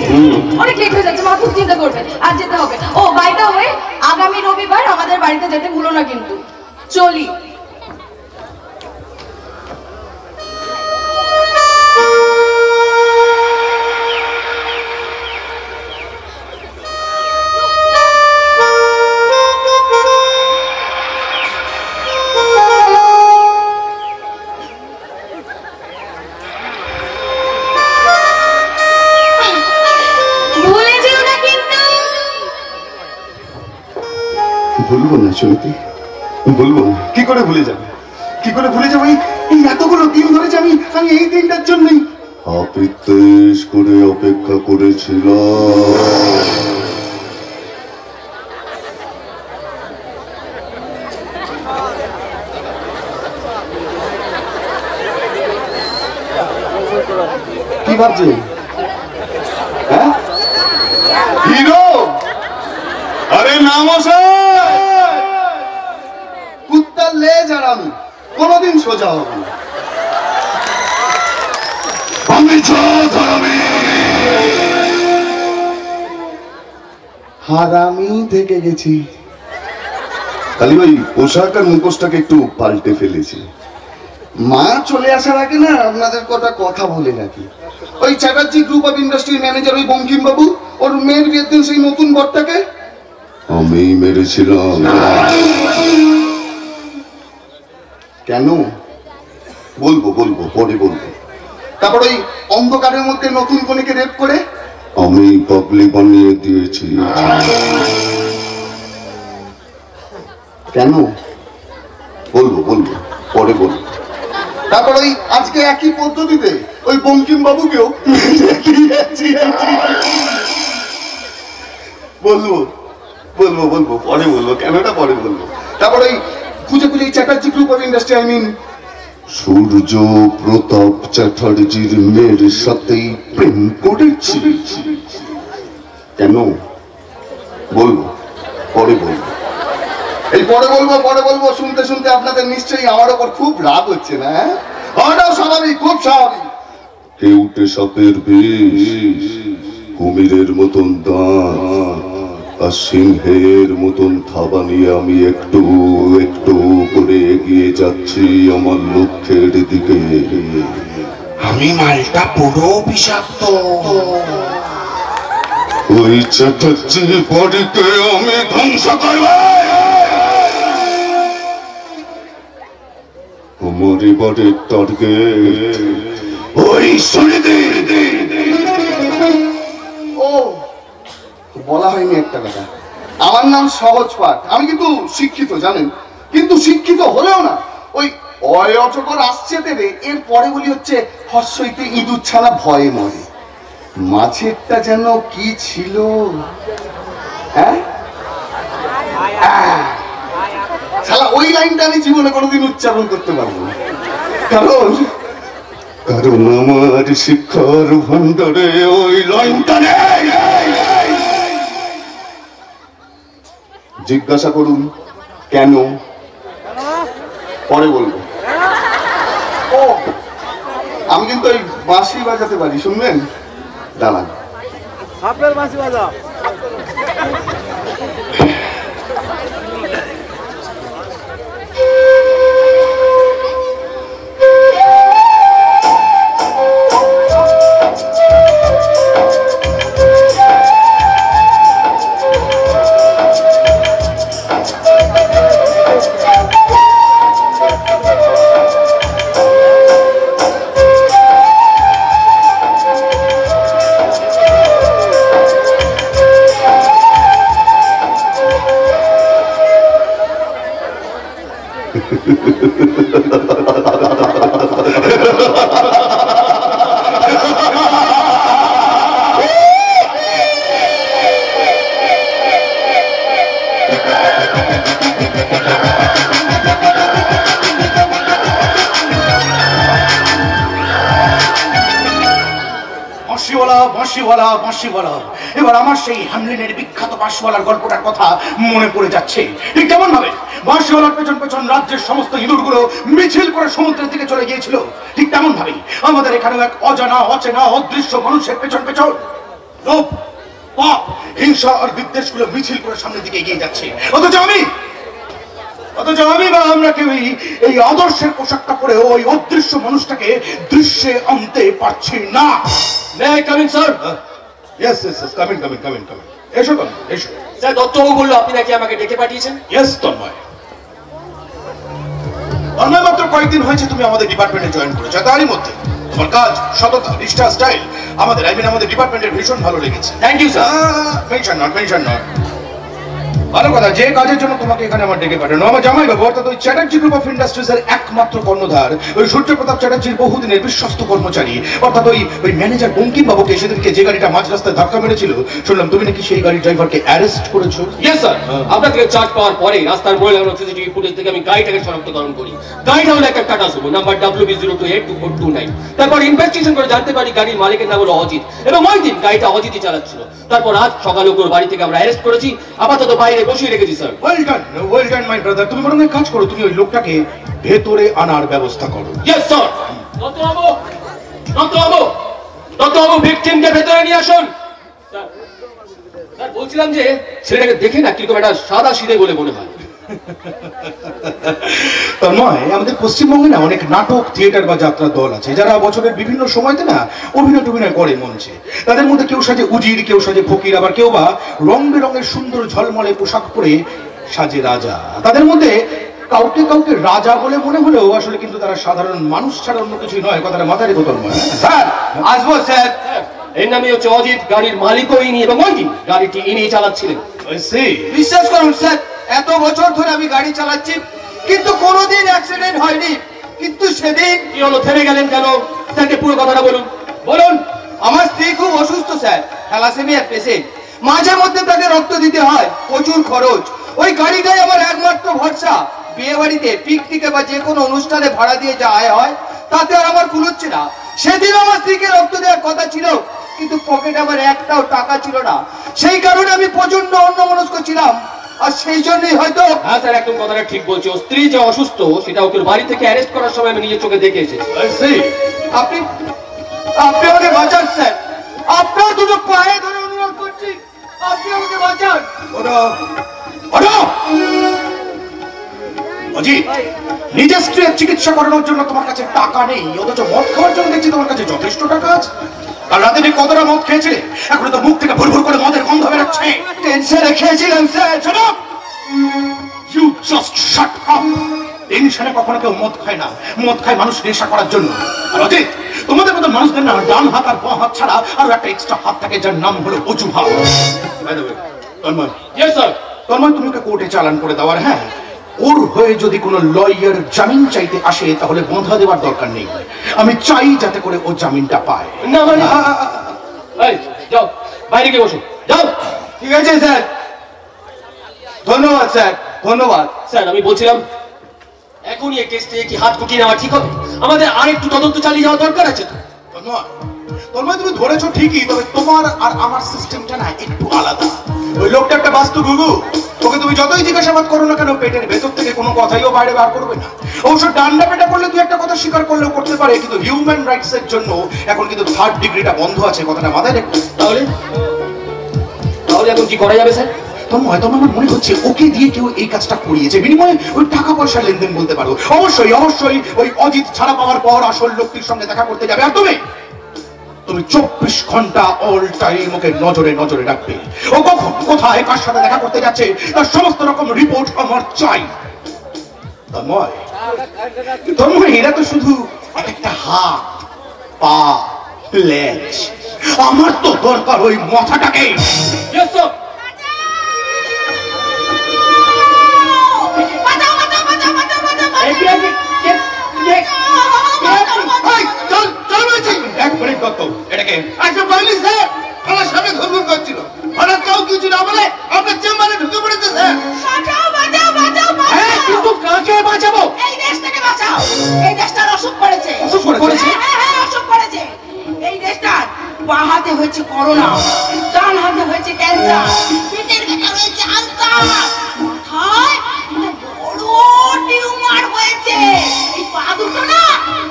অনেক লেট হয়ে যাচ্ছে, মা খুব চিন্তা করবে, আজ যেতে হবে। ও বাই দ্য ওয়ে, আগামী রবিবার আমাদের বাড়িতে যেতে ভুলো না কিন্তু। চলি। ভুলবো না সুনীতি, বলবো না। কি করে ভুলে যাবে এই এতগুলো দিন ধরে যে আমি এই দিনটার জন্যই অপ্রত্যাশ করে অপেক্ষা করেছিলাম। কি ভাবছেন? হ্যাঁ, হিরো? আরে নাম কুত্তার লেজ, আর আমি কোনোদিন সোজা হব না। আমি হারামি থেকে গেছি। খালি ওই পোশাক আর মুখোশটাকে একটু পাল্টে ফেলেছি। মা চলে আসার আগে না আপনাদের কথা বলে রাখি। ওই চ্যাটার্জি গ্রুপ অফ ইন্ডাস্ট্রির ম্যানেজার ওই বঙ্কিম বাবু ওর মেয়ের বিয়ের দিন সেই নতুন বরটাকে আমি মেরেছিলাম। কেন বলবো পরে বলবো। তারপর ওই অন্ধকারের মধ্যে নতুন কনেকে রেপ করে আমি পাগলি বানিয়ে দিয়েছি। কেন বলবো পরে বলবো। তারপর ওই আজকে একই পদ্ধতিতে ওই বঙ্কিম বাবুকেও বলবো পরে বলবো, কেনটা পরে বলবো। তারপর ওই খুঁজে চ্যাটার্জি গ্রুপ অফ ইন্ডাস্ট্রি সূর্য প্রতাপ চ্যাটার্জির মেয়ের সাথেই প্রেম করেছি। কেন বলবো পরে বলবো। এই পরে বলবো শুনতে শুনতে আপনাদের নিশ্চয়ই আমার ওপর খুব রাগ হচ্ছে না? হওয়াটাও স্বাভাবিক, খুব স্বাভাবিক। কেউটে সাপের বিষ, কুমিরের মতন দাঁত আর সিংহের মতন থাবা নিয়ে আমি একটু একটু করে এগিয়ে যাচ্ছি আমার লক্ষ্যের দিকে। আমি মালটা পুরো বিষাক্ত। ওই চ্যাটার্জি বডিকে আমি ধ্বংস করব। আমার এবারের টার্গেট ওই সুনিধি। ও বলা হয়নি একটা কথা, আমার নাম সহজ পাঠ। আমি কিন্তু শিক্ষিত জানেন, কিন্তু শিক্ষিত হলেও না ওই অয়টকর আসছে দেবে এর পরে বলি হচ্ছে হর্ষইতে ইঁদুর ছানা ভয়ে মরে। মাঝেরটা যেন কি ছিল, হ্যাঁ শালা ওই লাইনটা আমি জীবনে কোনোদিন উচ্চারণ করতে পারবো না। কারণ আমার শিক্ষার ভান্ডারে ওই লাইনটা নেই। জিজ্ঞাসা করুন কেন, পরে বলবো। ও আমি কিন্তু ওই বাঁশি বাজাতে পারি, শুনবেন? দাঁড়ান। আপনার বাঁশি বাজাও। বাঁশিওয়ালা। এবার আমার সেই হ্যামলিনের বিখ্যাত বাঁশিওয়ালার গল্পটার কথা মনে পড়ে যাচ্ছে। ঠিক কেমন ভাবে বাঁশিওয়ালার পেছন পেছন রাজ্যের সমস্ত ইঁদুরগুলো মিছিল করে সমুদ্রের দিকে চলে গিয়েছিল, ঠিক তেমন ভাবেই আমাদের এখানেও এক অজানা অচেনা অদৃশ্য মানুষের পেছন পেছন লোভ, পাপ, হিংসা আর বিদ্বেষগুলো মিছিল করে সামনের দিকে এগিয়ে যাচ্ছে। অথচ আমি বা আমরা কেউই এই আদর্শের পোশাকটা পরে ওই অদৃশ্য মানুষটাকে দৃশ্যে আনতে পারছি না। Yes, come in. এসো। স্যার দত্তবাবু বললো আপনি নাকি আমাকে ডেকে পাঠিয়েছেন। Yes, তন্ময় মাত্র কয়েকদিন হয়েছে তুমি আমাদের ডিপার্টমেন্টে জয়েন করেছো। তারই মধ্যে তোমার কাজ, সততা, নিষ্ঠা, স্টাইল আমাদের ডিপার্টমেন্টের ভীষণ ভালো লেগেছে। Thank you sir. Mention not. ভালো কথা, যে কাজের জন্য তোমাকে এখানে আমার ডেকে পাঠানো, আমার জামাইবাবু অর্থাৎ ওই চ্যাটার্জি গ্রুপ অফ ইন্ডাস্ট্রিজ এর একমাত্র কর্ণধার ওই সূর্যপ্রতাপ চ্যাটার্জির বহুদিনের বিশ্বস্ত কর্মচারী অর্থাৎ ওই ম্যানেজার বঙ্কিম বাবুকে সেদিনকে যে গাড়িটা মাঝ রাস্তায় ধাক্কা মেরেছিল, শুনলাম তুমি নাকি সেই গাড়ির ড্রাইভারকে অ্যারেস্ট করেছো। ইয়েস স্যার, আপনার থেকে চার্জ পাওয়ার পরে রাস্তার মোড়ে লাগানো সিসিটিভি ফুটেজ থেকে আমি গাড়িটাকে শনাক্তকরণ করি। গাড়িটা হলো একটা টাটা সুমো, নাম্বার WB028249। তারপর ইনভেস্টিগেশন করে জানতে পারি গাড়ির মালিকের নাম হলো অজিত, এবং ওই দিন গাড়িটা অজিতই চালাচ্ছিল। তারপর আজ সকালে ওর বাড়ি থেকে আমরা অ্যারেস্ট করেছি, আপাতত বাইরে বসিয়ে রেখেছি sir. Well done my brother. তুমি বরং এক কাজ করো, তুমি ওই লোকটাকে ভেতরে আনার ব্যবস্থা করো। Yes sir. দত্তবাবু ডক্টরবাবু ভিকটিমকে ভেতরে নিয়ে আসুন। স্যার বলছিলাম যে ছেলেটাকে দেখে না কিরকম একটা সাদা সিধে বলে মনে হয়। তন্ময়, আমাদের পশ্চিমবঙ্গে না অনেক নাটক, থিয়েটার বা যাত্রা দল আছে যারা বছরের বিভিন্ন সময়তে না অভিনয় করে মঞ্চে। তাদের মধ্যে কেউ সাজে উজির, কেউ সাজে ফকির, আবার কেউ বা রং বেরঙের সুন্দর ঝলমলে পোশাক পরে সাজে রাজা। তাদের মধ্যে কাউকে কাউকে রাজা বলে মনে হলেও আসলে কিন্তু তারা সাধারণ মানুষ ছাড়া অন্য কিছুই নয়। কথাটা মাথায় রেখো তন্ময়। স্যার আসবো স্যার। এর নামই হচ্ছে অজিত। গাড়ির মালিকও ইনি এবং ওই দিন গাড়িটি ইনি চালাচ্ছিলেন। বিশ্বাস করুন স্যার, এত বছর ধরে আমি গাড়ি চালাচ্ছি কিন্তু কোনোদিন অ্যাক্সিডেন্ট হয়নি। কিন্তু সেদিন কি হলো, থেমে গেলেন কেন? স্যারকে পুরো কথাটা বলুন। বলুন। আমার স্ত্রী খুব অসুস্থ স্যার, থ্যালাসেমিয়ার পেশেন্ট। মাঝে মধ্যে তাকে রক্ত দিতে হয়, প্রচুর খরচ। ওই গাড়িটাই আমার একমাত্র ভরসা। বিয়ে বাড়িতে, পিকনিকে বা যে কোনো অনুষ্ঠানে ভাড়া দিয়ে যা আয় হয় তাতে আর আমার কুলোচ্ছে না। সেদিন আমার স্ত্রীকে রক্ত দেওয়ার কথা ছিল কিন্তু পকেটে আমার একটাও টাকা ছিল না। সেই কারণে আমি প্রচন্ড অন্যমনস্ক ছিলাম। আর সেই জন্যই হয়তো। হ্যাঁ স্যার, একদম কথাটা ঠিক বলছে। ও স্ত্রী যে অসুস্থ সেটা ওকে বাড়ি থেকে অ্যারেস্ট করার সময় আমি নিজের চোখে দেখে এসেছি। আপনি আমাকে বাঁচান স্যার। আপনার দুটো পায়ে ধরে অনুরোধ করছি, আপনি আমাকে বাঁচান। নিজের স্ত্রীর চিকিৎসা করানোর জন্য তোমার কাছে টাকা নেই, অথচ মদ খাওয়ার জন্য দেখছি তোমার কাছে যথেষ্ট টাকা আছে। কাল রাতে তুমি কতটা মদ খেয়েছিলে? এখন তো মুখ থেকে ভুরভুর করে মদের গন্ধ বেরোচ্ছে। টেনশনে খেয়েছিলাম sir. You just shut up! টেনশনে কখনো কেউ মদ খায় না। মদ খায় মানুষ নেশা করার জন্য। আর অজিত, তোমাদের মতো মানুষদের না ডান হাত আর বাঁ হাত ছাড়া আরো একটা এক্সট্রা হাত থাকে যার নাম হলো অজুহাত। Tanmoy, yes sir. তন্ময়, তুমি ওকে কোর্টে চালান করে দাও। আর হ্যাঁ, ওর হয়ে যদি কোনো লয়ার জামিন চাইতে আসে তাহলে বাঁধা দেওয়ার দরকার নেই। আমি চাই যাতে করে ও জামিনটা পায়। না মানে যাও বাইরে গিয়ে বসো, যাও। ঠিক আছে স্যার, ধন্যবাদ স্যার, ধন্যবাদ। স্যার আমি বলছিলাম এখনই এই কেস থেকে কি হাত গুটিয়ে নেওয়া ঠিক হবে? আমাদের আরেকটু তদন্ত চালিয়ে যাওয়া দরকার আছে তো। তন্ময়, তুমি ধরেছো ঠিকই, তবে তোমার আর আমার সিস্টেমটা না একটু আলাদা। ওই লোকটা একটা বাস্তু গুগু। ওকে তুমি যতই জিজ্ঞাসাবাদ করো না কেন, পেটের ভেতর থেকে কোনো কথাইও বাইরে বার করবে না। অবশ্য ডান্ডা পেটা করলে তুই একটা কথা স্বীকার করলেও করতে পারে, কিন্তু হিউম্যান রাইটস এর জন্য এখন কিন্তু 3rd ডিগ্রিটা বন্ধ আছে। কথাটা মাথায় রেখো। তাহলে এখন কি করা যাবে স্যার? তন্ময়, আমার মনে হচ্ছে ওকে দিয়ে কেউ এই কাজটা করিয়েছে, বিনিময়ে ওই টাকা পয়সার লেনদেন বলতে পারো। অবশ্যই ওই অজিত ছাড়া পাওয়ার পর আসল লোকটির সঙ্গে দেখা করতে যাবে। আর তুমি 24 ঘন্টা অল টাইম ওকে নজরে নজরে রাখবে। ও কখন, কোথায়, কার সাথে দেখা করতে যাচ্ছে তার সমস্ত রকম রিপোর্ট আমার চাই। তন্ময়, এরা তো শুধু একটা হাত, পা, লেজ। আমার তো দরকার ওই মাথাটাকে। Yes sir. কিন্তু কাকে বাঁচাবো? এই দেশটাকে বাঁচাও। এই দেশটার অসুখ করেছে। এই দেশটার বাঁ হাতে হয়েছে করোনা, ডান হাতে হয়েছে ক্যান্সার, পেটের ভেতর হয়েছে আলসার, মাথায় বড় টিউমার হয়েছে। এই পা দুটো না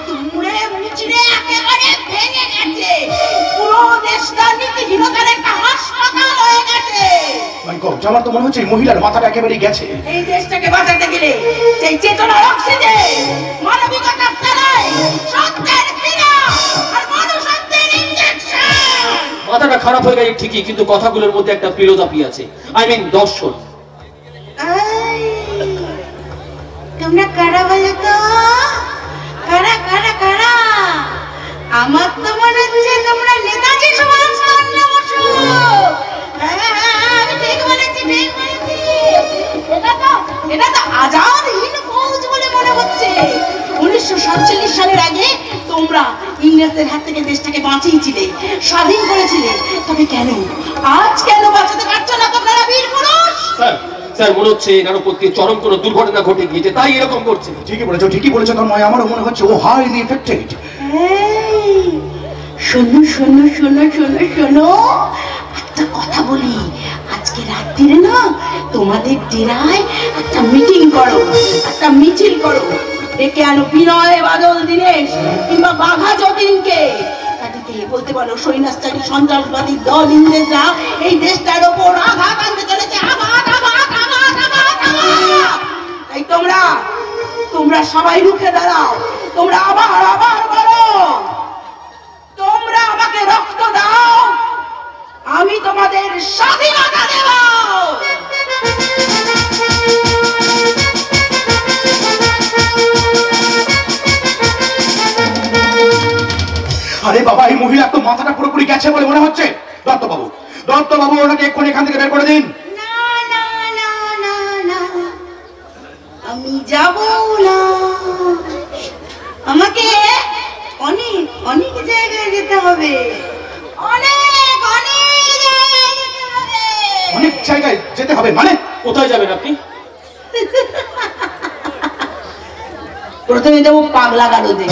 তুমড়ে মুচড়ে একেবারে ভেঙে গেছে। পুরো দেশটা নীতিহীনতার একটা হাসপাতাল হয়ে গেছে। আমার তো মনে হচ্ছে এই মহিলার মাথাটা একেবারে গেছে। এই দেশটাকে বাঁচাতে গেলে সেই চেতনার অক্সিজেন, মানবিকতার স্যালাইন, সত্যের সিরাপ আর মানুষত্বের ইনজেকশন। মাথাটা খারাপ হয়ে গেছে ঠিকই, কিন্তু কথাগুলোর মধ্যে একটা ফিলোসফি আছে, আই মিন দর্শন। তোমরা কারা বলো তো? কারা কারা কারা? আমার তো মনে হচ্ছে তোমরা নেতাজি সুভাষচন্দ্র বসু। আমি ঠিক বলেছি, ঠিক বলেছি। এটা তো আজাদ হিন্দ ফৌজ বলে মনে হচ্ছে। 1947 সালের আগে তোমরা ইংরেজদের হাত থেকে দেশটাকে বাঁচিয়েছিলে, স্বাধীন করেছিলে। তবে কেন আজ কেন বাঁচাতে পারছো না তোমরা বীর পুরুষ? স্যার মনে হচ্ছে এনার উপর দিয়ে চরম কোনো দুর্ঘটনা ঘটে গিয়েছে, তাই এরকম করছে। ঠিকই বলেছো তন্ময়, আমারও মনে হচ্ছে ও হাইলি এফেক্টেড। শোনো শোনো শোনো শোনো শোনো, একটা কথা বলি। আজকে রাত্রিরে না তোমাদের ডেরায় একটা মিটিং করো, একটা মিছিল করো। ডেকে আনো বিনয় বাদল দীনেশ কিংবা বাঘা যতীনকে। তাদেরকে বলতে পারো সৈন্যাচারী সন্ত্রাসবাদী দল ইংরেজরা এই দেশটার ওপর আঘাত আনতে চলেছে। আঘাত আঘাত আঘাত আঘাত আঘাত। তাই তোমরা সবাই রুখে দাঁড়াও। তোমরা আবার আবার বলো, তোমরা আমাকে রক্ত দাও, আমি তোমাদের স্বাধীনতা দেব। আরে বাবা, এই মহিলা তো মাথাটা পুরোপুরি গেছে বলে মনে হচ্ছে। দত্তবাবু ওনাকে এক্ষুনি এখান থেকে বের করে দিন। না না না না না, আমি যাব না। আমাকে অনেক অনেক জায়গায় যেতে হবে। অনেক অনেক জায়গায় যেতে হবে। অনেক জায়গায় যেতে হবে মানে? কোথায় যাবেন আপনি? প্রথমে যাবো পাগলা গারদে।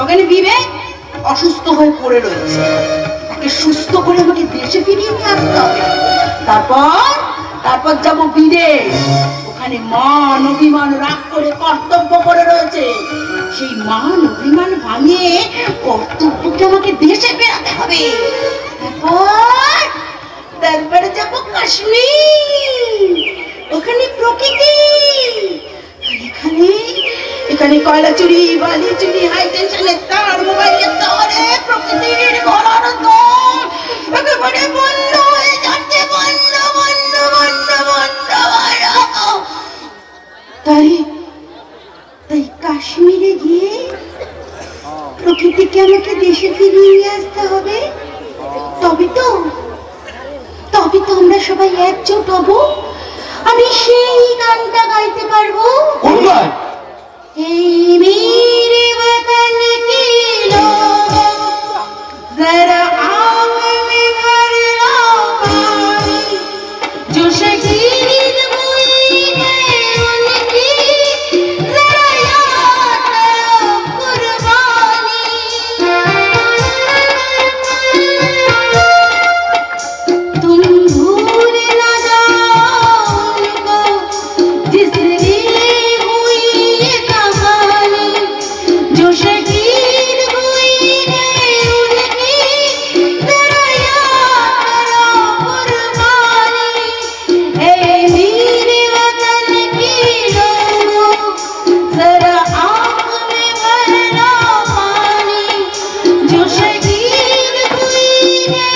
ওখানে বিবেক অসুস্থ হয়ে পড়ে রয়েছে, তাকে সুস্থ করে আমাকে দেশে ফিরিয়ে নিয়ে আসতে হবে। তারপর যাবো বিদেশ। ওখানে মান অভিমান রাগ করে কর্তব্য করে রয়েছে, সেই মান অভিমান ভাঙিয়ে কর্তব্যকে আমাকে দেশে ফেরাতে হবে। তারপরে যাবো কাশ্মীর। ওখানে প্রকৃতি, এখানে কয়লা চুরি, বালি চুরি, হাই টেনশনের তার, মোবাইলের তারে প্রকৃতির ঘোরার দম একেবারে বন্ধ হয়ে যাচ্ছে। বন্ধ বন্ধ বন্ধ বন্ধ। তাই কাশ্মীরে গিয়ে প্রকৃতিকে আমাকে দেশে ফিরিয়ে নিয়ে আসতে হবে। তবে তো আমরা সবাই একজোট হব। আমি সেই গানটা গাইতে পারবো। কোন গান? मेरे वतन के लोगों जरा आँख में भर लो पानी, जो शहीद हुए हैं उनकी जरा याद करो कुर्बानी। तुम भूल ना जाओ उनको जिसने जो शहीद हुई है उनकी जरा याद करो कुर्बानी। ऐ मेरे वतन के लोगों जरा आँख में भर लो पानी, जो शहीद हुई है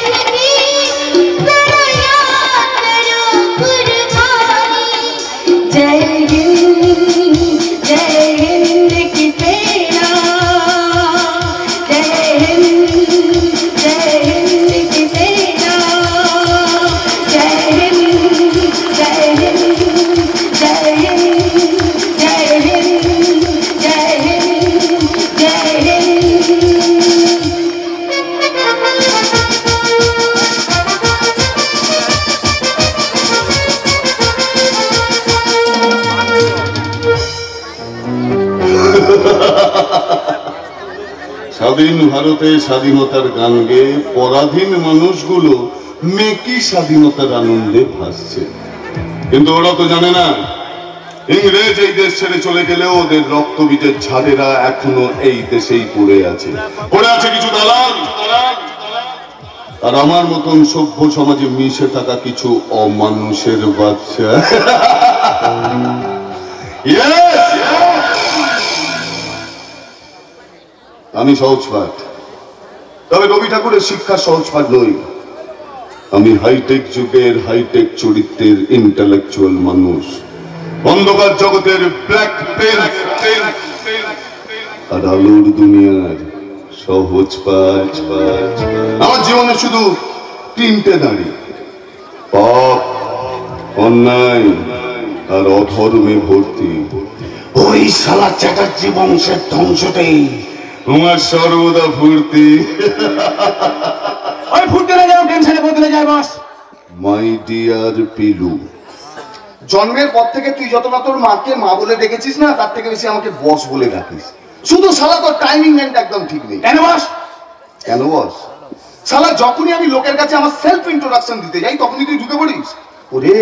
उनकी जरा याद करो कुर्बानी। जय हिंद जय हिंद की सेना, जय हिंद की सेना, जय हिंद जय हिंद जय हिंद जय हिंद जय हिंद जय हिंद। স্বাধীন ভারতে স্বাধীনতার গান গেয়ে পরাধীন মানুষগুলো মেকি স্বাধীনতার আনন্দে ভাসছে, কিন্তু ওরা তো জানে না ইংরেজ এই দেশ ছেড়ে চলে গেলেও ওদের রক্তবীজের ঝাড়েরা এখনো এই দেশেই পড়ে আছে কিছু দালাল আর আমার মতন সভ্য সমাজে মিশে থাকা কিছু অমানুষের বাচ্চা। আমি সহজপাঠ, তবে রবি ঠাকুরের শিক্ষা সহজপাঠ নই। আমি হাইটেক যুগের হাইটেক চরিত্রের ইন্টেলেকচুয়াল মানুষ, অন্ধকার জগতের ব্ল্যাক পেন আর আলোর দুনিয়ার সহজপাঠ। আমার জীবনে শুধু তিনটে দাঁড়ি, পাপ, অন্যায় আর অধর্মে ভর্তি। ওই শালা চ্যাটার্জি বংশের ধ্বংসতেই তোমার সর্বদা ফুর্তি। ওই ফুর্তি না যেন টেনশনে বদলে যায় বস। মাই ডিয়ার পিলু, জন্মের পর থেকে তুই যত না তোর মাকে মা বলে ডেকেছিস না, তার থেকে বেশি আমাকে বস বলে ডাকিস। শুধু শালা তোর টাইমিং ম্যানটা একদম ঠিক নেই। কেন বস? কেন বস? শালা যখনই আমি লোকের কাছে আমার সেলফ ইন্ট্রোডাকশন দিতে যাই তখনই তুই ঢুকে পড়িস। ওরে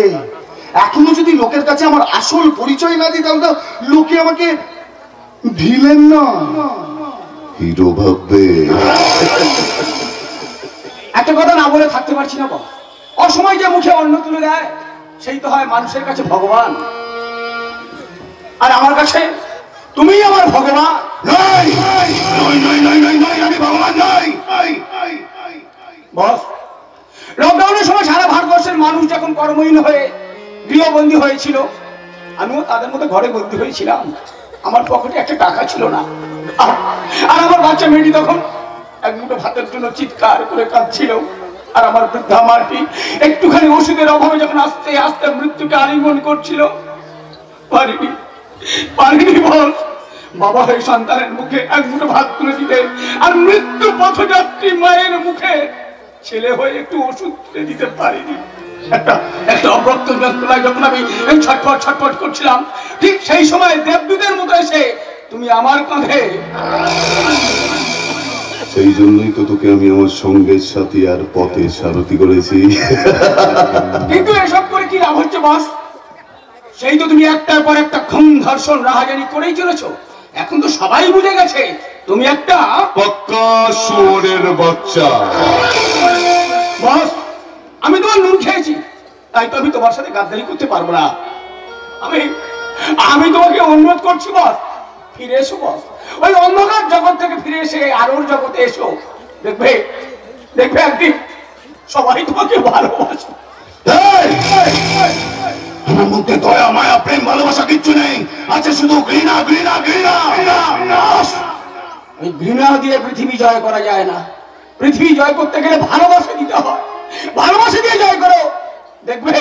এখনো যদি লোকের কাছে আমার আসল পরিচয় না দিই তাহলে তো লোকে আমাকে ভিলেন না হিরো ভাববে। একটা কথা না বলে থাকতে পারছি না বস। অসময় যে মুখে অন্ন তুলে দেয় সেই তো হয় মানুষের কাছে ভগবান, আর আমার কাছে তুমি আমার ভগবান। আমি ভগবান নই। বস, লকডাউনের সময় সারা ভারতবর্ষের মানুষ যখন কর্মহীন হয়ে গৃহবন্দী হয়েছিল, আমিও তাদের মধ্যে ঘরে বন্দী হয়েছিলাম। আমার পকেটে একটা টাকা ছিল না, আর আমার বাচ্চা মেয়েটি তখন এক মুঠো ভাতের জন্য চিৎকার করে কাঁদছিল। আর আমার বৃদ্ধা মাটি একটুখানি ওষুধের অভাবে যখন আস্তে আস্তে মৃত্যুকে আলিঙ্গন করছিল, পারিনি বস বাবা হয়ে সন্তানের মুখে এক মুঠো ভাত তুলে দিতে, আর মৃত্যু পথযাত্রী মায়ের মুখে ছেলে হয়ে একটু ওষুধ তুলে দিতে পারিনি। একটা অব্রত যন্ত্রণায় যখন আমি ছটফট করছিলাম, ঠিক সেই সময় দেবদূতের মতো এসে তুমি আমার কাঁধে। সেই জন্যই তো তোকে আমি আমার সঙ্গের সাথী আর পথে সারথি করেছি। কিন্তু এসব করে কি লাভ হচ্ছে বস? সেই তো তুমি একটার পর একটা খুন ধর্ষণ রাহাজানি করেই চলেছো। এখন তো সবাই বুঝে গেছে তুমি একটা পাক্কা শুয়োরের বাচ্চা। বস, আমি তোমার নুন খেয়েছি, তাই তো আমি তোমার সাথে গাদ্দারি করতে পারবো না। আমি তোমাকে অনুরোধ করছি বস, ফিরে এসো বস। ওই অন্ধকার জগৎ থেকে ফিরে এসে আলোর জগতে এসো। দেখবে একদিন সবাই তোমাকে ভালোবাসে। আমার মধ্যে দয়া মায়া প্রেম ভালোবাসা কিচ্ছু নেই, আছে শুধু ঘৃণা ঘৃণা ঘৃণা। ওই ঘৃণা দিয়ে পৃথিবী জয় করা যায় না। পৃথিবী জয় করতে গেলে ভালোবাসা দিতে হয়। ভালোবাসা দিয়ে জয় করো, দেখবে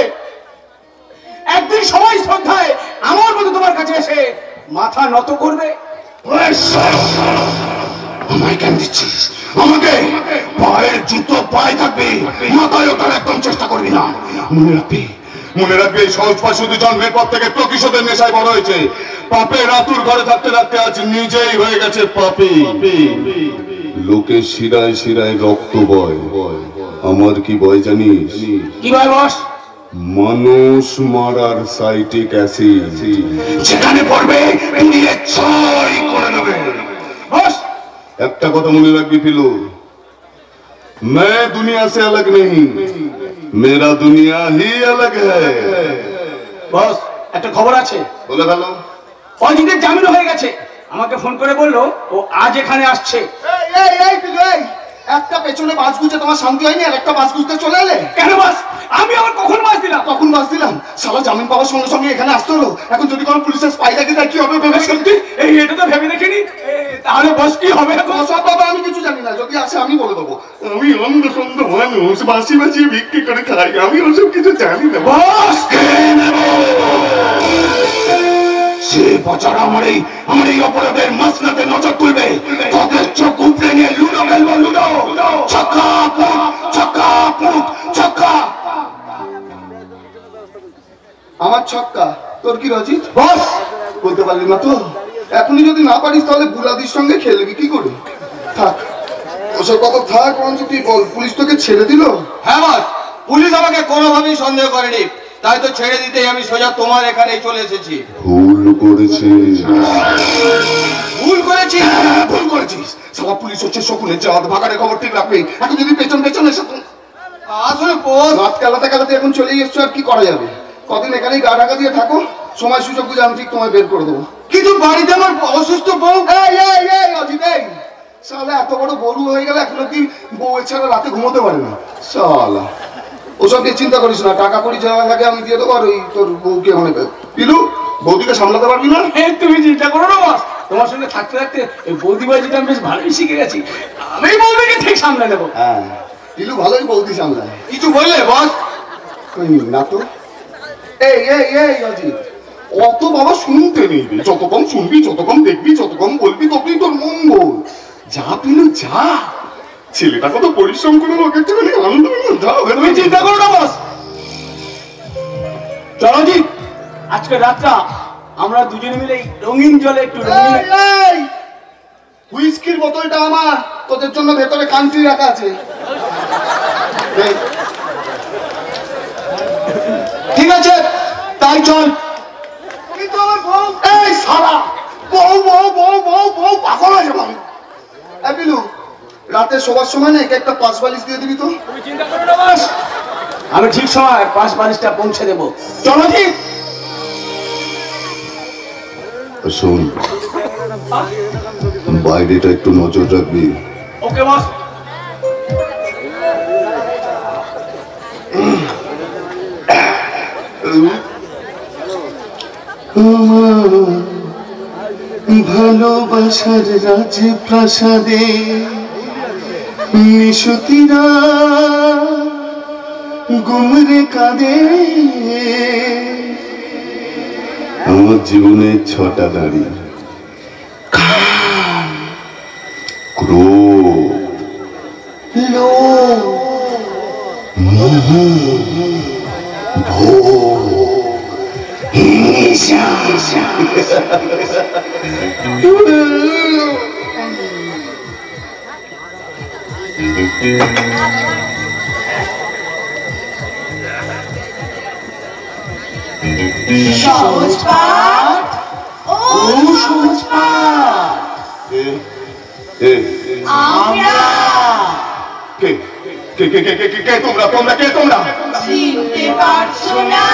একদিন সবাই শ্রদ্ধায় আমার মতো তোমার কাছে এসে মাথা নত করবে। আমায় কেন দিচ্ছিস? আমাকে পায়ের জুতো পায়ে থাকবে, মাথায় ওঠার একদম চেষ্টা করবি না। মনে রাখবে এই সহজ পা শুধু জন্মের পর থেকে প্রতিশোধের নেশায় বড় হয়েছে। পাপের আতুর ঘরে থাকতে থাকতে আজ নিজেই হয়ে গেছে পাপী। লোকের শিরায় শিরায় রক্ত বয়, আমার কি বয় জানিস? কি বয় বস? মানুষ মারার সাইটিক অ্যাসিড যেখানে পড়বে পুড়িয়ে ছাই করে দেবে। বস, একটা কথা মনে রাখবি পিলু, मैं दुनिया से अलग नहीं, मेरा दुनिया ही अलग है। বস, একটা খবর আছে। বলে ভালো। অজিতের জামিন হয়ে গেছে। আমাকে ফোন করে বললো ও আজ এখানে আসছে। একটা পেছনে বাস গুজে তোমার শান্তি হয়নি, আর একটা বাস গুজতে চলে এলে কেন বস? আমি আবার কখন বাস দিলাম? কখন বাস দিলাম? শালা জামিন পাওয়ার সঙ্গে সঙ্গে এখানে আসতে হলো। এখন যদি কোনো পুলিশের স্পাই লাগে তাই কি হবে ভেবে? সত্যি এটা তো ভেবে দেখিনি। তাহলে বস কি হবে? সব বাবা আমি কিছু জানি না, যদি আসে আমি বলে দেবো। আমি অন্ধ সন্ধ মানুষ, বাসি বাসি বিক্রি করে খাই, আমি ওসব কিছু জানি না। বস, সে বছর আমার এই অপরাধের মাসনাতে নজর তুলবে, তাদের চোখ উপড়ে নিয়ে লুডো খেলবো, লুডো। ছক্কা পুট, ছক্কা পুট, ছক্কা। আমার ছক্কা, তোর কি রজিত? বস বলতে পারলি না তো? এখনই যদি না পারিস তাহলে বুলাদির সঙ্গে খেলবি কি করে? থাক ওসব কথা থাক, বরঞ্চ তুই বল, পুলিশ তোকে ছেড়ে দিল? হ্যাঁ বস, পুলিশ আমাকে কোনোভাবেই সন্দেহ করেনি, তাই তো ছেড়ে দিতেই আমি সোজা তোমার এখানেই চলে এসেছি। ভুল করেছিস। ভুল করেছি? ভুল করেছিস। সারা পুলিশ হচ্ছে শকুনের জাত, ভাগাড়ে খবর ঠিক রাখবি। এখন যদি পেছন পেছন এসে আসলে পোস্ট রাত কালাতে কালাতে এখন চলেই এসছো, আর কি করা যাবে? কদিন এখানেই গা ঢাকা দিয়ে থাকো, সময় সুযোগ বুঝে আমি ঠিক তোমায় বের করে দেবো। কিন্তু বাড়িতে আমার অসুস্থ বউ। অজিত, শালা এত বড় গরু হয়ে গেলে এখন অব্দি বউ ছাড়া রাতে ঘুমোতে পারে না শালা। ওসব নিয়ে চিন্তা করিস না, টাকা করি যা লাগে আমি দিয়ে দেবো। আর ওই তোর বউকে মানে পিলু, বৌদিকে সামলাতে পারবি না? তুমি চিন্তা করো না বস, তোমার সঙ্গে থাকতে থাকতে এই বৌদিবাজিটা আমি বেশ ভালোই শিখে গেছি। আমি বৌদিকে ঠিক সামলে নেবো। হ্যাঁ, পিলু ভালোই বৌদি সামলায়। কিছু বললে বস? না তো। অজিত, অত বাবা শুনতে নেই রে। যত কম শুনবি, যত কম দেখবি, যত কম বলবি, ততই তোর মঙ্গল। যা পিলু যা, ছেলেটা কত পরিশ্রম করে লোক একটুখানি আনন্দ পেল। যা, তুমি চিন্তা করো না বস। চলো জি, আজকে রাতটা আমরা দুজনে মিলে রঙিন জলে একটু হুইস্কির বোতলটা আমার, তোদের জন্য ভেতরে কান্ট্রি রাখা আছে। ঠিক আছে, আয় চল। কিন্তু আমার বউ। এই সারা বউ বউ বউ বউ বউ পাগল হয়ে যাবো। এই বিলু, রাতে শোবার সময় না একটা পাঁচ বালিশ দিয়ে দিবি তো। তুমি চিন্তা করো না বাস, আমি ঠিক সময় 5 বালিশটা পৌঁছে দেবো। চলো জি। শোন, বাইরেটা একটু নজর রাখবি। ওকে বস। ভালোবাসার রাজে প্রাসাদে নিশুতিরা গুমরে কাঁদে। আমার জীবনে 6টা নারী, ক্রোধ, লোভ, মোহ, ভোগ, হিংসা। সহজ পাঠ ও সহজ পাঠ আমরা কে কে কে কে কে কে তোমরা তোমরা কে তোমরা চিনতে পারছো না?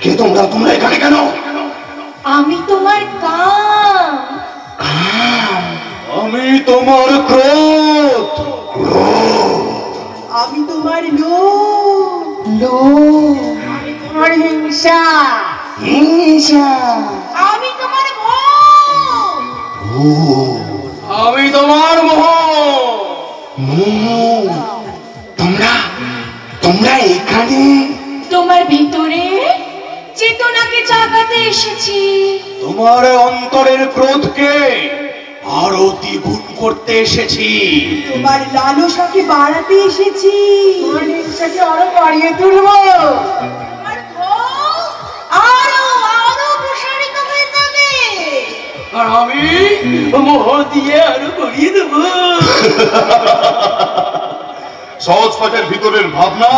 কে তোমরা তোমরা এখানে কেন? আমি তোমার কাম। আমি তোমার ক্রোধ। আমি তোমার লোভ। আমি তোমার হিংসা। আমি তোমার ভোগ। আমি তোমার মোহ। তোমরা তোমরা এখানে? তোমার ভিতরে চেতনাকে জাগাতে এসেছি। তোমার অন্তরের ক্রোধকে আরো দ্বিগুণ করতে এসেছি। তোমার লালসাকে বাড়াতে এসেছি। তোমার হিংসাকে আরো বাড়িয়ে তুলবো। তোমার ভোগ আরো আরো প্রসারিত হয়ে যাবে। আর আমি মোহ দিয়ে আরো করিয়ে দেবো। সহজ পাঠের ভিতরের ভাবনা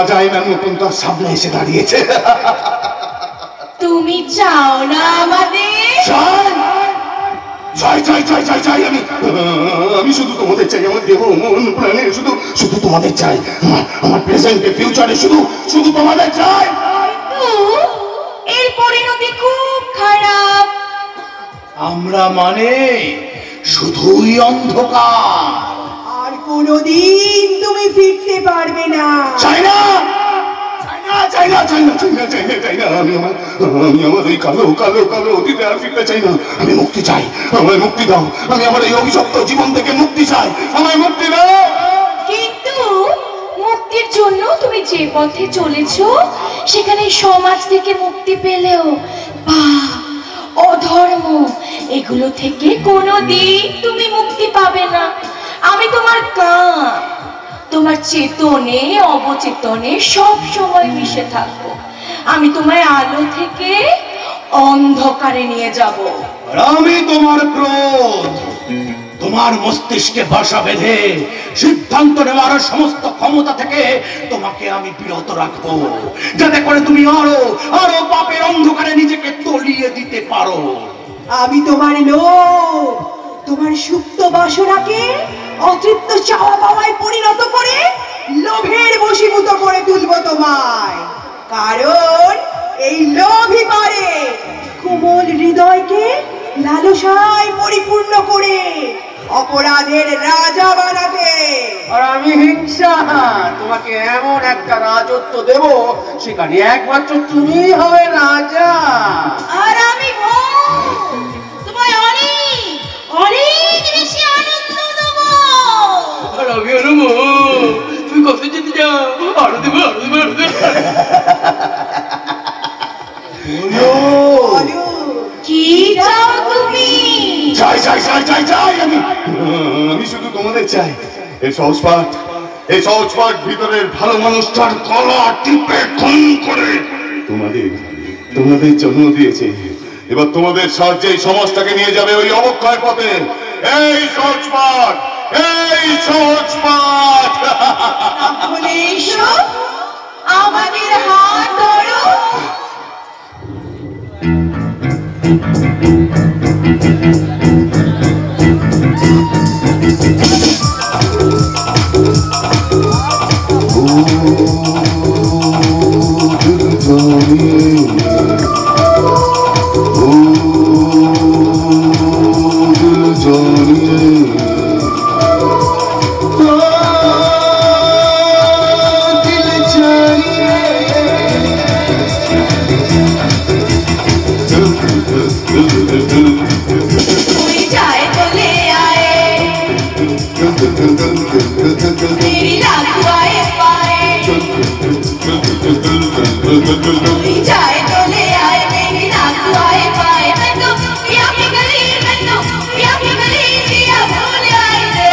আজ আইনার মতন তার সামনে এসে দাঁড়িয়েছে। তুমি চাও না আমাদের? চাই চাই চাই চাই চাই আমি আমি শুধু তোমাদের চাই। আমার দেহ মন প্রাণে শুধু শুধু তোমাদের চাই। আমার প্রেজেন্টে ফিউচারে শুধু শুধু তোমাদের চাই। এর পরিণতি খুব খারাপ। আমরা মানে শুধুই অন্ধকার। আর কোনোদিন তুমি ফিরতে পারবে না। চাই না চাই না চাই না চাই না চাই না চাই না আমি আমার ওই কালো কালো কালো অতীতে আর ফিরতে চাই না। আমি মুক্তি চাই, আমায় মুক্তি দাও। আমি আমার এই অভিশপ্ত জীবন থেকে মুক্তি চাই, আমায় মুক্তি দাও। কিন্তু মুক্তির জন্য তুমি যে পথে চলেছো সেখানে সমাজ থেকে মুক্তি পেলেও পাপ, অধর্ম এগুলো থেকে কোনোদিন তুমি মুক্তি পাবে না। আমি তোমার কাম, তোমার চেতনে অবচেতনে সব সময় মিশে থাকবো। আমি তোমায় আলো থেকে অন্ধকারে নিয়ে যাব। আর আমি তোমার ক্রোধ, তোমার মস্তিষ্কে বাসা বেঁধে সিদ্ধান্ত নেওয়ার সমস্ত ক্ষমতা থেকে তোমাকে আমি বিরত রাখবো, যাতে করে তুমি আরো আরো পাপের অন্ধকারে নিজেকে তলিয়ে দিতে পারো। আমি তোমার লোভ, তোমার সুপ্ত বাসনাকে অতৃপ্ত চাওয়া পাওয়ায় পরিণত করে লোভের বশীভূত করে তুলবো তোমায়। কারণ এই লোভই পারে কোমল হৃদয়কে লালসায় পরিপূর্ণ করে অপরাধের রাজা বানাতে। আর আমি হিংসা তোমাকে এমন একটা রাজত্ব দেব সেখানে একমাত্র তুমি হবে রাজা। আর আমি ভোগ, তোমায় অনেক অনেক বেশি আনন্দ দেবো। আর আমি আরো মোহ। তুমি কত যেতে যাও, আরো দেবো আরো দেবো আরো দেবো। বলো, কি চাও তুমি? চাই চাই চাই চাই চাই আমি শুধু তোমাদের চাই। এই সহজ পাঠ, এই সহজ পাঠ ভিতরের ভালো মানুষটার গলা টিপে খুন করে তোমাদের তোমাদের জন্ম দিয়েছে। এবার তোমাদের সাহায্যে এই সমাজটাকে নিয়ে যাবে ওই অবক্ষয় পথে। এই সহজ পাঠ, এই সহজ পাঠ। তাহলে এসো, আমাদের হাত ধরো। जाए तो ले आए मेरी नाक आए पाए मैं तो पिया की गली मैं तो पिया की गली पिया भूल आई रे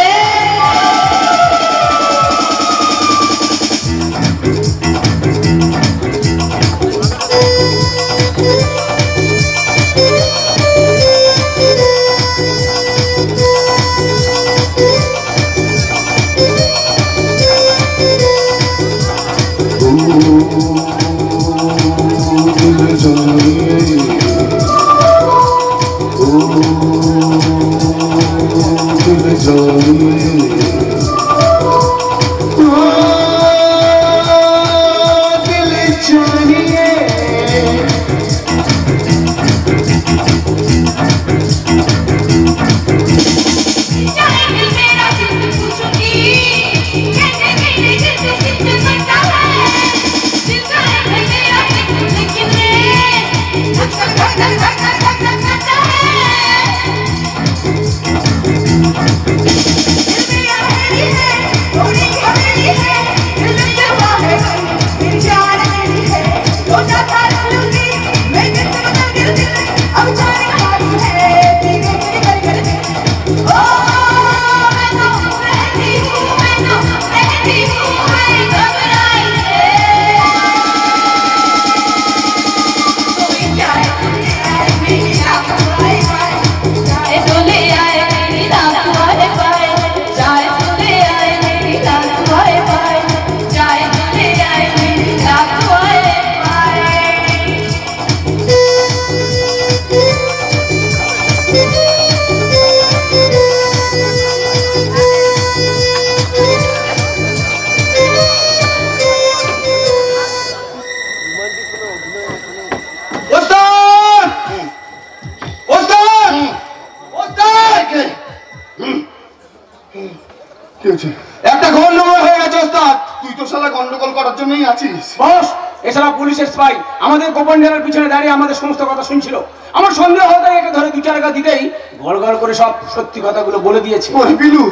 একটা গন্ডগোল হয়ে গেছে ওস্তাদ। তুই তো শালা গন্ডগোল করার জন্যই আছিস। বস, এছাড়া পুলিশের স্পাই আমাদের গোপন জেলার পিছনে দাঁড়িয়ে আমাদের সমস্ত কথা শুনছিল। আমার সন্দেহ হতে একে ধরে 2-4 টাকা দিতেই গড় গড় করে সব সত্যি কথাগুলো বলে দিয়েছে। ওরে বিলু,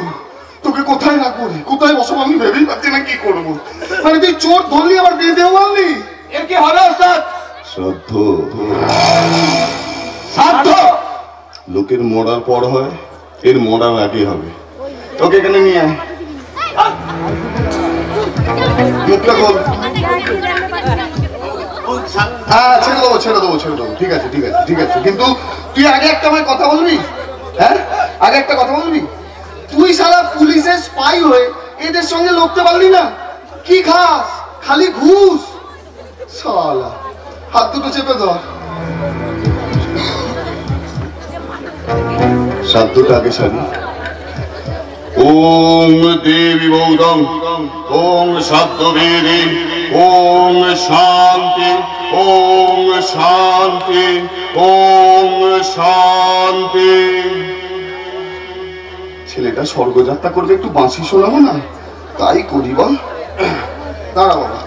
তোকে কোথায় না করে কোথায় বসব আমি ভেবেই পাচ্ছি না কি করবো। মানে তুই চোর ধরলি আবার বেঁধেও আনলি। এর কি হবে ওস্তাদ? শ্রাদ্ধ সাধ্য লোকের মরার পর হয়, এর মরার আগে হবে। তোকে এখানে নিয়ে আয়, মুখটা খোল। হ্যাঁ, ছেড়ে দেবো ছেড়ে দেবো ছেড়ে দেবো, ঠিক আছে ঠিক আছে ঠিক আছে। কিন্তু তুই আগে একটা আমার কথা বলবি। হ্যাঁ, আগে একটা কথা বলবি। তুই শালা পুলিশের স্পাই হয়ে এদের সঙ্গে লড়তে পারলি না? কি খাস? খালি ঘুষ। শালা হাত দুটো চেপে ধর। শব্দটা আগে সারি। ওম দেবী বৌদম ওম শব্দবেদী ওম শান্তি ওম শান্তি ওম শান্তি। ছেলেটা স্বর্গযাত্রা করবে, একটু বাঁশি শোনাবো না? তাই করি বল। দাঁড়া বাবা।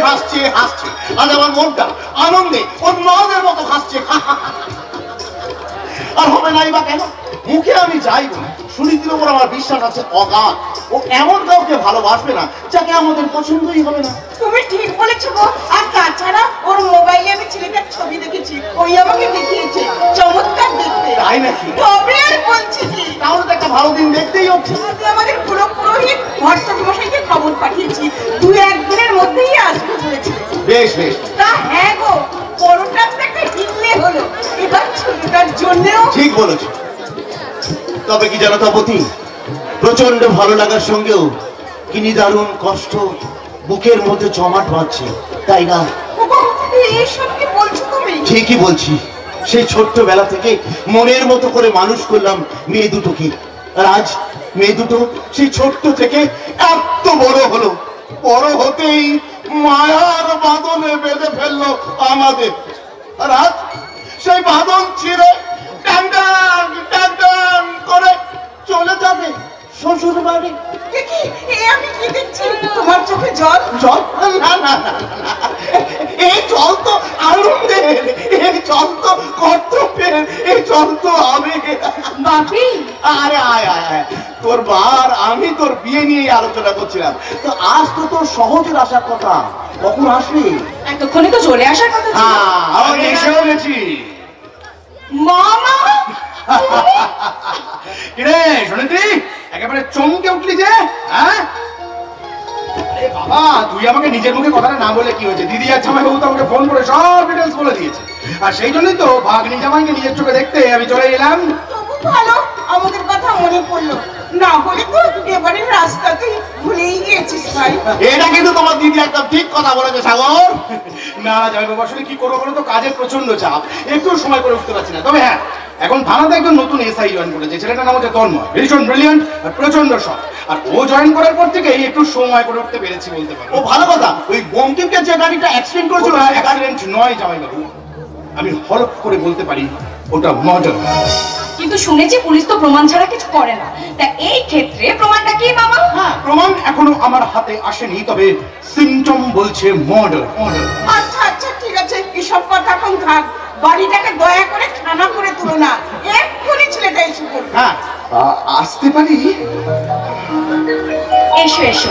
হাসছে হাসছে, আর আমার মনটা আনন্দে উন্মাদের মতো হাসছে। আর হবে নাই বা কেন? মুখে আমি যাইব, সুনীতির উপর আমার বিশ্বাস আছে অগাধ। ও এমন কাউকে ভালোবাসবে না যাকে আমাদের পছন্দই হবে না। তুমি ঠিক বলেছো গো। আর তাছাড়া ওর মোবাইলে আমি ছেলেটার ছবি দেখেছি, ওই আমাকে দেখিয়েছে, চমৎকার দেখতে। তাই নাকি? তবে আর বলছি কি, তাহলে তো একটা ভালো দিন দেখতেই হচ্ছে। আমাদের পুরো পুরোহিত ভট্টাচার্য মশাইকে খবর পাঠিয়েছি, 2-1 দিনের মধ্যেই আসবে বলেছে। বেশ বেশ। তা হ্যাঁ গো, বড়টা একটা কিনলে হলো, এবার ছোটটার জন্যও। ঠিক বলেছো। তবে কি জানো তপতি, প্রচন্ড ভালো লাগার সঙ্গেও কি নিদারুণ কষ্ট বুকের মধ্যে জমাট বাঁধছে, তাই না? এসব কি বলছো তুমি? ঠিকই বলছি, সেই ছোট্টবেলা থেকে মনের মতো করে মানুষ করলাম মেয়ে দুটোকে, আর আজ মেয়ে দুটো সেই ছোট্ট থেকে এত বড় হলো। বড় হতেই মায়ার বাঁধনে বেঁধে ফেললো আমাদের, আর আজ সেই বাঁধন ছিঁড়ে টান টান টান টান করে চলে যাবে শ্বশুর বাড়ি। আমি কি দেখছি, তোমার চোখে জল? জল? না না না না, এই জল তো আনন্দের, এই জল তো কর্তব্যের, এই জল তো আবেগের। বাপি, আরে আয় আয় আয়, তোর বার আমি তোর বিয়ে নিয়ে আলোচনা করছিলাম। তো আজ তো তোর সহজের আসার কথা, কখন আসবি? এতক্ষণে তো চলে আসার কথা ছিল। হ্যাঁ, আমি এসেও গেছি। মামা, কিরে শুনেছি একেবারে চমকে উঠলি যে? হ্যাঁ বাবা, তুই আমাকে নিজের মুখে কথাটা না বলে কি হয়েছে? দিদি আর জামাই বাবু তো আমাকে ফোন করে সব ডিটেলস বলে দিয়েছে, আর সেই জন্যই তো ভাগ্নি জামাইকে নিজের চোখে দেখতে আমি চলে এলাম। তবু ভালো আমাদের কথা মনে পড়লো, না হলে তো এবারের রাস্তাতেই ভুলেই গিয়েছিস ভাই। এটা কিন্তু তোমার দিদি একদম ঠিক কথা বলেছে সাগর। না জামাই বাবু, আসলে কি করবো বলো তো, কাজের প্রচন্ড চাপ, একটু সময় করে উঠতে পারছি না। তবে হ্যাঁ, এখন থানাতে একজন নতুন এসআই জয়েন করেছে, ছেলেটার নাম হচ্ছে তন্ময়, ভীষণ ব্রিলিয়ান্ট আর প্রচন্ড শখ। আর ও জয়েন করার পর থেকে একটু সময় করে উঠতে পেরেছি বলতে পারো। ও ভালো কথা, ওই বঙ্কিমকে যে গাড়িটা অ্যাক্সিডেন্ট করেছিল, অ্যাক্সিডেন্ট নয় জামাই বাবু, আমি হলফ করে বলতে পারি ওটা মার্ডার। কিন্তু শুনেছি পুলিশ তো প্রমাণ ছাড়া কিছু করে না, তা এই ক্ষেত্রে প্রমাণটা কি মামা? হ্যাঁ, প্রমাণ এখনো আমার হাতে আসেনি, তবে সিমটম বলছে মার্ডার। আচ্ছা আচ্ছা ঠিক আছে, এসব কথা এখন থাক, বাড়িটাকে দয়া করে থানা করে তুলো না, এক্ষুনি ছেলেটা এসে পড়বে। হ্যাঁ, আসতে পারি? এসো এসো,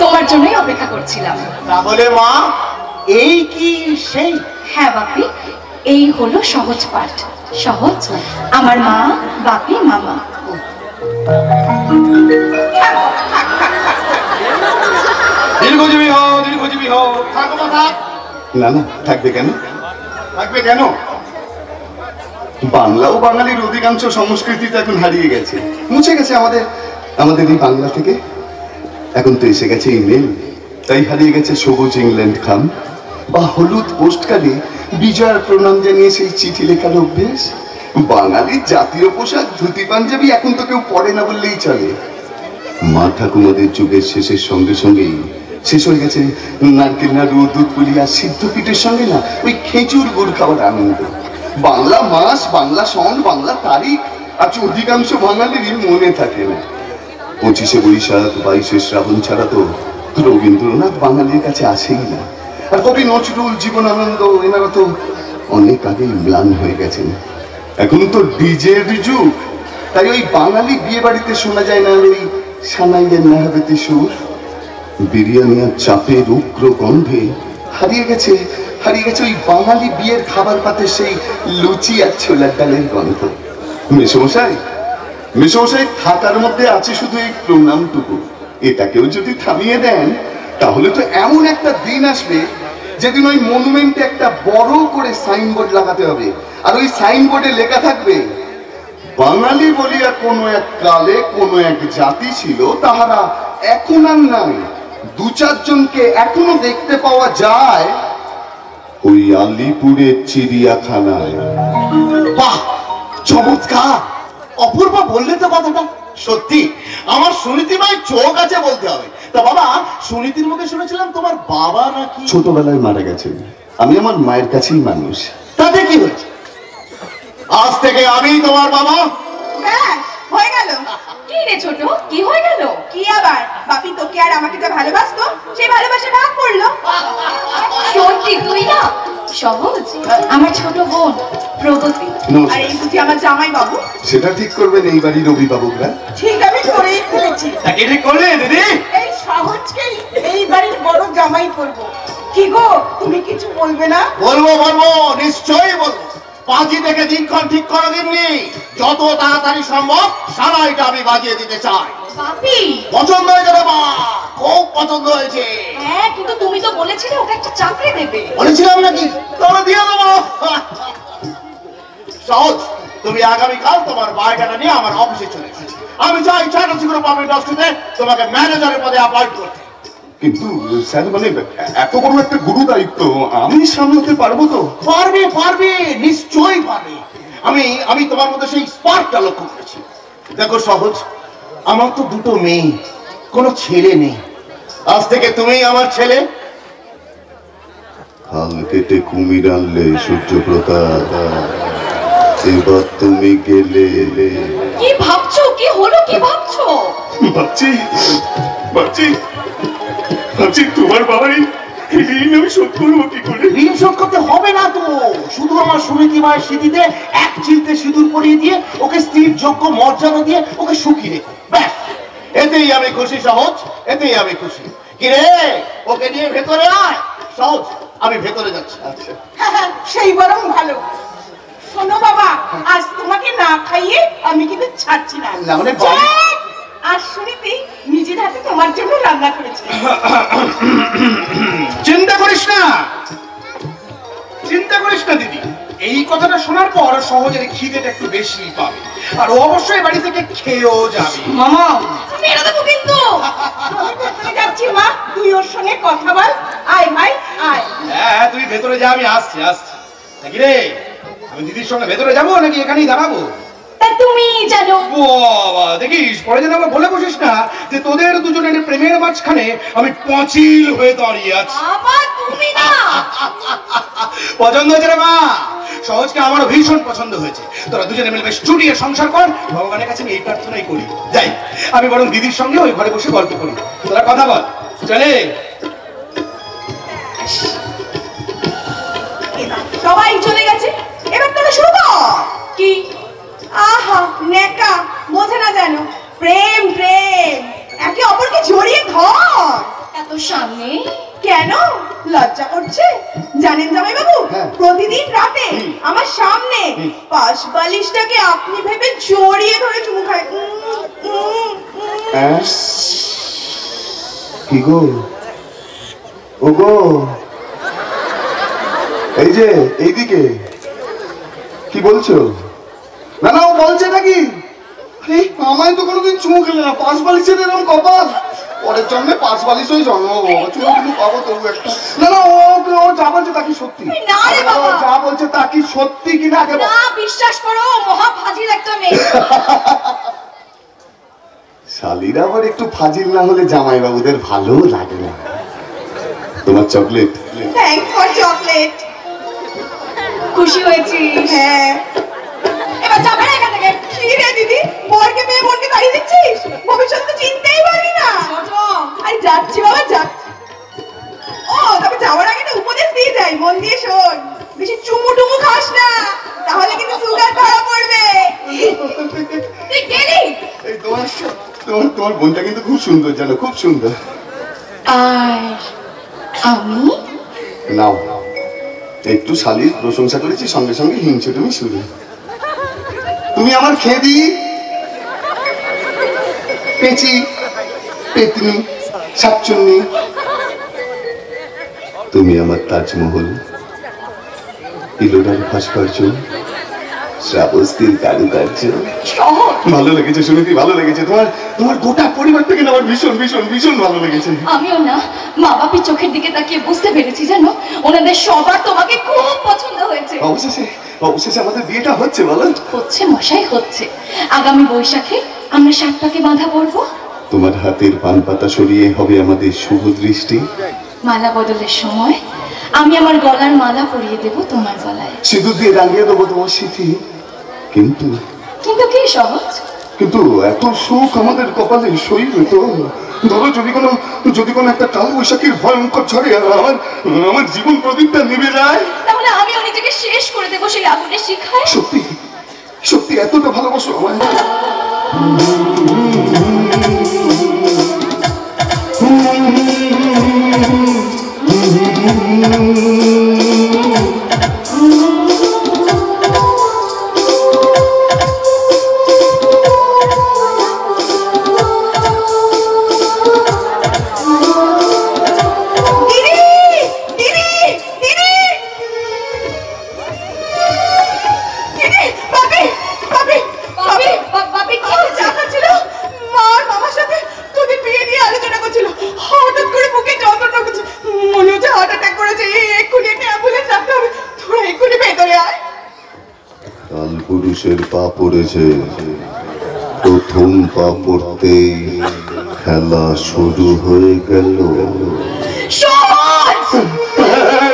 তোমার জন্যই অপেক্ষা করছিলাম। তাহলে মা, এই কি সেই? হ্যাঁ বাপি, এই হলো সহজ পাঠ। সহজ, আমার মা, বাপি, মামা। দীর্ঘজীবী হও, দীর্ঘজীবী হও। থাকো মা, থাক। না না, থাকবে কেন? থাকবে কেন? বাংলা ও বাঙালির অধিকাংশ সংস্কৃতি তো এখন হারিয়ে গেছে, মুছে গেছে আমাদের এই বাংলা থেকে। এখন তো এসে গেছে ইমেল, তাই হারিয়ে গেছে সবুজ ইংল্যান্ড খাম বা হলুদ পোস্টকার্ডে বিজয়ার প্রণাম জানিয়ে সেই চিঠি লেখার অভ্যেস। বাঙালির জাতীয় পোশাক ধুতি পাঞ্জাবি এখন তো কেউ পরে না বললেই চলে। মা ঠাকুমাদের যুগের শেষের সঙ্গে সঙ্গেই শেষ হয়ে গেছে নারকেল নাড়ু, দুধ পুলি আর সিদ্ধ পিঠের সঙ্গে না ওই খেজুর গুড় খাওয়ার আনন্দ। বাংলা মাস, বাংলা সন, বাংলা তারিখ আজ অধিকাংশ বাঙালিরই মনে থাকে না। 25শে বৈশাখ, 22শে শ্রাবণ ছাড়া তো রবীন্দ্রনাথ বাঙালির কাছে আসেই না। আর কবি নজরুল, জীবনানন্দ এনারা তো অনেক আগেই ম্লান হয়ে গেছেন। এখন তো ডিজের যুগ, তাই ওই বাঙালি বিয়ে বাড়িতে শোনা যায় না ওই সানাইয়ের নাহাবেতে সুর। বিরিয়ানি আর চাপের উগ্র গন্ধে হারিয়ে গেছে ওই বাঙালি বিয়ের খাবার পাতে সেই লুচি আর ছোলার ডালের গন্ধ। মেসমশাই থাকার মধ্যে আছে শুধু এই প্রণামটুকু, এটাকেও যদি থামিয়ে দেন তাহলে তো এমন একটা দিন আসবে যেদিন ওই মনুমেন্টে একটা বড় করে সাইনবোর্ড লাগাতে হবে, আর ওই সাইনবোর্ডে লেখা থাকবে, বাঙালি বলিয়া কোনো এক কালে কোনো এক জাতি ছিল, তাহারা এখন আর নাই, 2-4 জনকে এখনো দেখতে পাওয়া যায় ওই আলিপুরের চিড়িয়াখানায়। বাহ, চমৎকার, অপূর্ব বললে তো কথাটা। সত্যি আমার সুনীতিমায় চোখ আছে বলতে হবে। তা বাবা, সুনীতির মুখে শুনেছিলাম তোমার বাবা নাকি ছোটবেলায় মারা গেছেন, আমি আমার মায়ের কাছেই মানুষ। তাতে কি হয়েছে? আজ থেকে আমি তোমার বাবা। ব্যাস হয়ে গেল। কি রে ছোট, কি হয়ে গেল? কি আবার, বাপি তোকে আর আমাকে যা ভালোবাসতো সেই ভালোবাসা ভাগ করলো। সত্যি তুই না সহজ, আমার ছোট বোন প্রগতি। আর এই বুঝি আমার জামাই বাবু? সেটা ঠিক করবেন এই বাড়ির অভিভাবকরা। ঠিক আমি করেই ফেলেছি। তা কি ঠিক করলে দিদি? এই সহজকেই এই বাড়ির বড় জামাই করব। কি গো, তুমি কিছু বলবে না? বলবো বলবো, নিশ্চয়ই বলবো। পাঁচি থেকে দিনক্ষণ ঠিক করে দিননি, যত তাড়াতাড়ি সম্ভব সারাইটা আমি বাজিয়ে দিতে চাই। বাপি, পছন্দ হয়েছে বাবা, খুব পছন্দ হয়েছে। হ্যাঁ কিন্তু তুমি তো বলেছিলে ওকে একটা চাকরি দেবে। বলেছিলাম নাকি? তাহলে দিয়ে দেবো। সহজ, তুমি আগামীকাল তোমার বায়োডাটা নিয়ে আমার অফিসে চলে এসেছি। আমি চাই 6টা পাবলিক ইন্ডাস্ট্রিতে তোমাকে ম্যানেজারের পদে অ্যাপয়েন্ট করতে। কিন্তু স্যার মানে এত বড় একটা গুরু দায়িত্ব আমি সামলাতে পারবো তো? পারবে পারবে, নিশ্চয়ই পারবে। আমি তোমার মধ্যে সেই স্পার্কটা লক্ষ্য করেছি। দেখো সহজ, আমার তো দুটো মেয়ে, কোনো ছেলে নেই। আজ থেকে তুমিই আমার ছেলে। খাল কেটে কুমির আনলে সূর্যপ্রতাপ, এবার তুমি গেলে। কি ভাবছো? কি হলো? কি ভাবছো? ভাবছি ভাবছি ভাবছি তোমার বাবাই ঋণ আমি শোধ করবো কি করে? ঋণ শোধ করতে হবে না তো, শুধু আমার সুনীতি মায়ের স্মৃতিতে এক চিলতে সিঁদুর পরিয়ে দিয়ে ওকে স্ত্রীর যোগ্য মর্যাদা দিয়ে ওকে সুখী রেখো, ব্যাস। এতেই আমি খুশি সহজ, এতেই আমি খুশি। কিরে, ওকে নিয়ে ভেতরে আয়। সহজ, আমি ভেতরে যাচ্ছি। আচ্ছা, সেই বরং ভালো। শোনো বাবা, আজ তোমাকে না খাইয়ে আমি কিন্তু ছাড়ছি না। না মানে আর শুনিতে নিজের হাতে তোমার জন্য রান্না করেছি। চিন্তা করিস না, চিন্তা করিস না দিদি। এই কথাটা শোনার পর সহজের খিদেটা একটু বেশি পাবে, আর ও অবশ্যই বাড়ি থেকে খেয়েও যাবে। মামা মেরে দেবো কিন্তু। আমি ভেতরে যাচ্ছি মা, তুই ওর সঙ্গে কথা বল। আয় ভাই আয়। হ্যাঁ তুই ভেতরে যা, আমি আসছি আসছি। নাকি রে, আমি দিদির সঙ্গে ভেতরে যাবো নাকি এখানেই দাঁড়াবো? তা তুমি জানো। বাবা দেখিস, পরে যেন আবার বলে বসিস না যে তোদের দুজনের প্রেমের মাঝখানে আমি পাঁচিল হয়ে দাঁড়িয়ে আছি। বাবা তুমি না। পছন্দ হয়েছে রে মা, সহজকে আমারও ভীষণ পছন্দ হয়েছে। তোরা দুজনে মিলে বেশ জুড়িয়ে সংসার কর, ভগবানের কাছে আমি এই প্রার্থনাই করি। যাই, আমি বরং দিদির সঙ্গে ওই ঘরে বসে গল্প করি। তোরা কথা বল, চলে। সবাই চলে গেছে, এবার তোরা শুরু কর। কি? আহা নেকা, বোঝে না জানো, প্রেম প্রেম, একে অপরকে জড়িয়ে ধর। এত সামনে কেন লজ্জা করছে? জানেন জামাই বাবু, প্রতিদিন রাতে আমার সামনে পাশ বালিশটাকে আপনি ভেবে জড়িয়ে ধরে চুমু খায়। কি গো, ও গো, এই যে এইদিকে, কি বলছো? না না, ও বলছে নাকি? আমায় তো কোনোদিন চুমু খেলে না, পাশ বালিশের এরকম কপাল। পরের জন্মে পাশ বালিশ হয়ে জন্ম চুমু কিন্তু পাবো তবু একটা। না না, ও যা বলছে তা কি সত্যি? না রে বাবা, যা বলছে তা কি সত্যি কিনা আগে না বিশ্বাস করো, মহা ফাজিল একটা মেয়ে। শালিরা আবার একটু ফাজিল না হলে জামাই বাবুদের ভালো লাগে না। তোমার চকলেট। Thanks for chocolate. খুশি হয়েছিস? হ্যাঁ। এবার যাবে না এখান থেকে। কি রে দিদি, বরকে মেয়ে বোনকে তাড়িয়ে দিচ্ছিস? ভবিষ্যৎ তো চিনতেই পারবি না। আরে যাচ্ছি বাবা, যাচ্ছি। ও তবে যাওয়ার আগে একটা উপদেশ দিয়ে যাই, মন দিয়ে শোন। বেশি চুমু টুমু খাস না, তাহলে কিন্তু সুগার ধরা পড়বে। তুই গেলি? এই তোমার বোনটা কিন্তু খুব সুন্দর, জানো, খুব সুন্দর। আর আমি নাও, একটু শালির প্রশংসা করেছি, সঙ্গে সঙ্গে হিংসে তুমি শুরু। তুমি আমার খেদি, পেঁচি, পেতনি, শাকচুন্নি। তুমি আমার তাজমহল, ইলোরার ভাস্কর্য, শ্রাবস্তির কারুকার্য। ভালো লেগেছে শুনেছি, ভালো লেগেছে। তোমার গোটা পরিবারটাকে আমার ভীষণ ভীষণ ভীষণ ভালো লেগেছে। আমিও না, মা বাপের চোখের দিকে তাকিয়ে বুঝতে পেরেছি জানো, ওনাদের সবার তোমাকে খুব পছন্দ হয়েছে। অবশেষে আমাদের বিয়েটা হচ্ছে, বলো? হচ্ছে মশাই, হচ্ছে। আগামী বৈশাখে আমরা 7 পাকে বাঁধা পড়বো। তোমার হাতের পান পাতা সরিয়ে হবে আমাদের শুভ দৃষ্টি। মালা বদলের সময় আমি আমার গলার মালা পরিয়ে দেব তোমার গলায়, সিঁদুর দিয়ে রাঙিয়ে দেবো তোমার স্মৃতি। কিন্তু কিন্তু কি সহজ? কিন্তু এত সুখ আমাদের কপালে সইবে তো? ধরো যদি কোনো একটা কাল বৈশাখীর ভয়ঙ্কর ঝড়ে আমার জীবন প্রদীপটা নিভে যায়, তাহলে আমিও নিজেকে শেষ করে দেবো সেই আগুনের শিখায়। সত্যি সত্যি এতটা ভালোবাসো আমায়? মার মামার সাথে তোদের বিয়ে নিয়ে আলোচনা করছিল, হঠাৎ করে বুকে পুরুষের পা পড়েছে। প্রথম পা পড়তেই খেলা শুরু হয়ে গেল।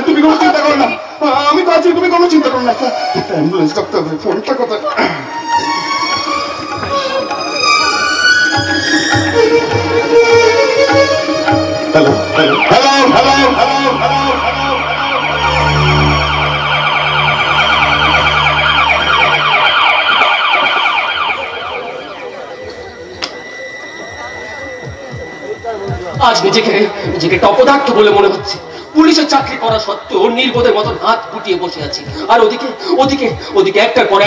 তুমি কোনো চিন্তা করো না, আমি তো আছি, তুমি কোনো চিন্তা করো না। অ্যাম্বুলেন্স ডাক্তার, ফোনটা কোথায়? Hello hello hello hello hello hello. আজ নিজেকে অপদার্থ বলে মনে হচ্ছে। পুলিশের চাকরি করা সত্ত্বেও নির্বোধের মতন হাত গুটিয়ে বসে আছি, আর ওদিকে ওদিকে ওদিকে একটার পর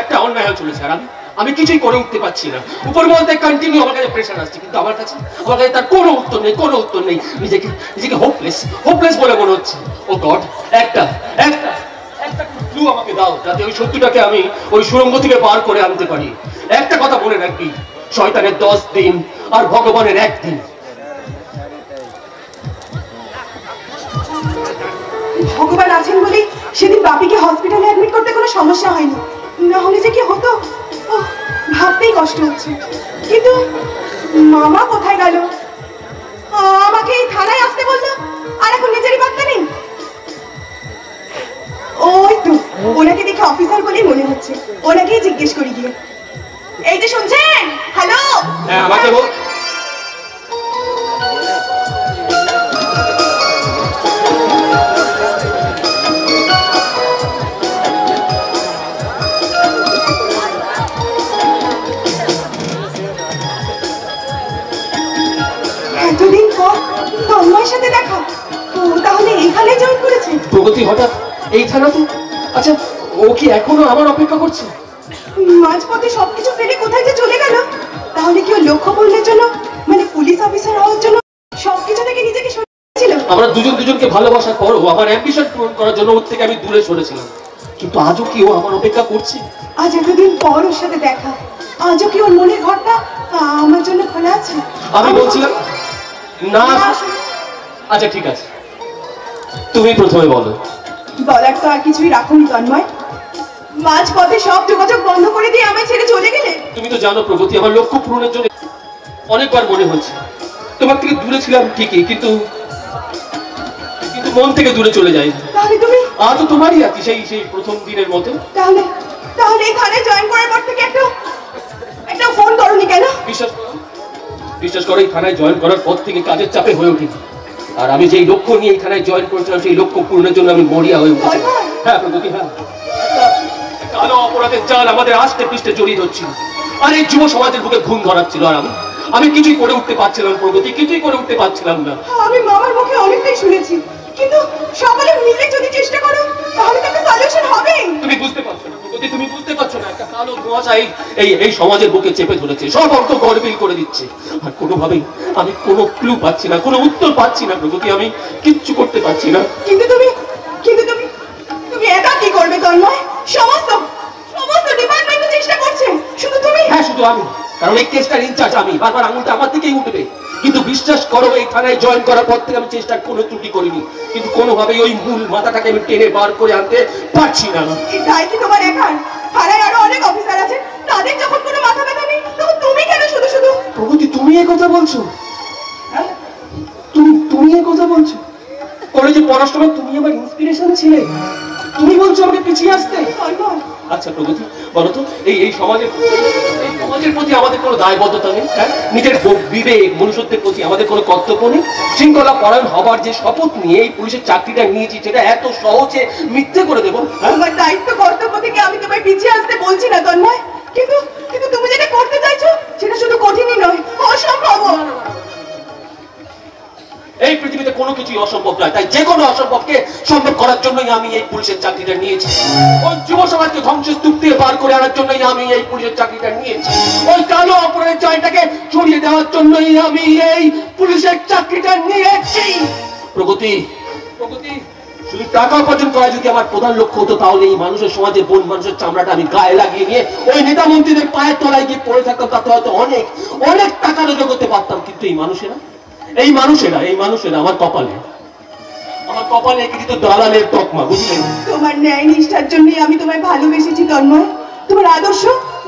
একটা অন্যায় হয়ে চলেছে, আর আমি কিছুই করে উঠতে পারছি না। উপর বলতে কন্টিনিউ আমার কাছে প্রেশার আসছে, কিন্তু আমার কাছে তার কোনো উত্তর নেই। নিজেকে হোপলেস বলে মনে হচ্ছে। ও গড, একটা ক্লু আমাকে দাও, যাতে ওই সত্যটাকে আমি ওই সুড়ঙ্গ থেকে বার করে আনতে পারি। একটা কথা মনে রাখবি, শয়তানের 10 দিন আর ভগবানের 1 দিন। ভগবান আছেন বলে সেদিন বাপিকে হসপিটালে অ্যাডমিট করতে কোনো সমস্যা হয়নি, না হলে যে কি হতো ভাবতেই কষ্ট হচ্ছে। কিন্তু মামা কোথায় গেল? আমাকে এই থানায় আসতে বললো, আর এখন নিজেরই পাত্তা নেই। ওই তো ওনাকে দেখে অফিসার বলেই মনে হচ্ছে, ওনাকেই জিজ্ঞেস করি গিয়ে। এই যে শুনছেন? হ্যালো, হ্যাঁ আমাকে বল। এতদিন পর তন্ময়ের সাথে দেখা, ও তাহলে এইখানে জয়েন করেছে? প্রগতি হঠাৎ এই থানাতে? আচ্ছা, ও কি এখনো আমার অপেক্ষা করছে? মাঝপথে সবকিছু ফেলে কোথায় যে চলে গেল? তাহলে কি ও লক্ষ্য পূরণের জন্য, মানে পুলিশ অফিসার হওয়ার জন্য সবকিছু থেকে নিজেকে সরিয়েছিল? আমরা দুজনকে ভালোবাসার পরও আমার অ্যাম্বিশন পূরণ করার জন্য ওর থেকে আমি দূরে সরেছিলাম, কিন্তু আজও কি ও আমার অপেক্ষা করছে? আজ এতদিন পর ওর সাথে দেখা, আজও কি ওর মনের ঘরটা আমার জন্য খোলা আছে? আমি বলছিলাম না। আচ্ছা ঠিক আছে, তুমি প্রথমে বলো। বলার তো আর কিছুই রাখুনি তন্ময়, মাঝপথে সব যোগাযোগ বন্ধ করে দিয়ে আমায় ছেড়ে চলে গেলে। তুমি তো জানো প্রগতি, আমার লক্ষ্য পূরণের জন্য অনেকবার মনে হচ্ছে তোমার থেকে দূরে ছিলাম ঠিকই, কিন্তু মন থেকে দূরে চলে যাই। তাহলে তুমি আজও তোমারই আছি সেই প্রথম দিনের মতো। তাহলে এই থানায় জয়েন করার পর থেকে একটা ফোন করোনি কেন? বিশ্বাস করো, এই থানায় জয়েন করার পর থেকে কাজের চাপে হয়ে ওঠেনি, আর আমি যেই লক্ষ্য নিয়ে এই থানায় জয়েন করেছিলাম সেই লক্ষ্য পূরণের জন্য আমি মরিয়া হয়ে উঠেছি। হ্যাঁ প্রগতি, হ্যাঁ, কালো অপরাধের জাল আমাদের আস্তে পৃষ্ঠে জড়িয়ে ধরছিল, আর এই যুব সমাজের বুকে ঘুম ধরাচ্ছিল, আর আমি কিছুই করে উঠতে পারছিলাম প্রগতি, কিছুই করে উঠতে পারছিলাম না। আমি মামার মুখে অনেকটাই শুনেছি, কিন্তু সকলে মিলে যদি চেষ্টা করো তাহলে তো একটা সলিউশন হবে। তুমি বুঝতে পারছো না প্রগতি, তুমি বুঝতে পারছো না, একটা কালো কুয়াশা এই সমাজের বুকে চেপে ধরেছে, সব অর্থ গড়বিল করে দিচ্ছে, আর কোনোভাবেই আমি কোনো ক্লু পাচ্ছি না, কোনো উত্তর পাচ্ছি না প্রগতি, আমি কিচ্ছু করতে পারছি না। কিন্তু তুমি একা কি করবে তন্ময়? সমস্ত ডিপার্টমেন্ট চেষ্টা করছে, শুধু তুমি? হ্যাঁ শুধু আমি, কারণ এই কেসটার ইনচার্জ আমি, বারবার আঙুলটা আমার দিকেই উঠবে। কিন্তু বিশ্বাস করো, এই থানায় জয়েন করার পর থেকে আমি চেষ্টার কোনো ত্রুটি করিনি, কিন্তু কোনোভাবেই ওই মূল মাথাটাকে আমি টেনে বার করে আনতে পারছি না। তাই কি তোমার একার? থানায় আরো অনেক অফিসার আছে, তাদের যখন কোনো মাথা ব্যথা নেই, তখন তুমি কেন শুধু প্রগতি তুমি এই কথা বলছো? হ্যাঁ তুমি এই কথা বলছো? কলেজে পড়ার সময় তুমি আমার ইন্সপিরেশন ছিলে, তুমি বলছো আমাকে পিছিয়ে আসতে? আচ্ছা প্রগতি বলো তো, এই সমাজের প্রতি আমাদের কোনো দায়বদ্ধতা নেই? নিজের বিবেক মনুষ্যত্বের প্রতি আমাদের কোনো কর্তব্য নেই? শৃঙ্খলা পরায়ণ হবার যে শপথ নিয়ে এই পুলিশের চাকরিটা নিয়েছি, সেটা এত সহজে মিথ্যে করে দেবো? আমার দায়িত্ব কর্তব্য থেকে আমি তোমায় পিছিয়ে আসতে বলছি না তন্ময়, কিন্তু তুমি যেটা করতে চাইছো সেটা শুধু কঠিনই নয়, অসম্ভব। এই পৃথিবীতে কোনো কিছুই অসম্ভব নয়, তাই যে কোনো অসম্ভবকে সম্ভব করার জন্যই আমি এই পুলিশের চাকরিটা নিয়েছি। ওই যুব সমাজকে ধ্বংসস্তূপ দিয়ে বার করে আনার জন্যই আমি এই পুলিশের চাকরিটা নিয়েছি। ওই কালো অপরাধের জয়টাকে ছড়িয়ে দেওয়ার জন্যই আমি এই পুলিশের চাকরিটা নিয়েছি। প্রগতি শুধু টাকা উপার্জন করা যদি আমার প্রধান লক্ষ্য হতো, তাহলে এই মানুষের সমাজে বন মানুষের চামড়াটা আমি গায়ে লাগিয়ে নিয়ে ওই নেতা মন্ত্রীদের পায়ের তলায় গিয়ে পড়ে থাকতাম, তাতে হয়তো অনেক টাকা রোজগার করতে পারতাম। কিন্তু এই মানুষেরা আমার কপালে একটি তো দালালের তকমা, বুঝলেন? তোমার ন্যায় নিষ্ঠার জন্যই আমি তোমায় ভালোবেসেছি তন্ময়, তোমার আদর্শ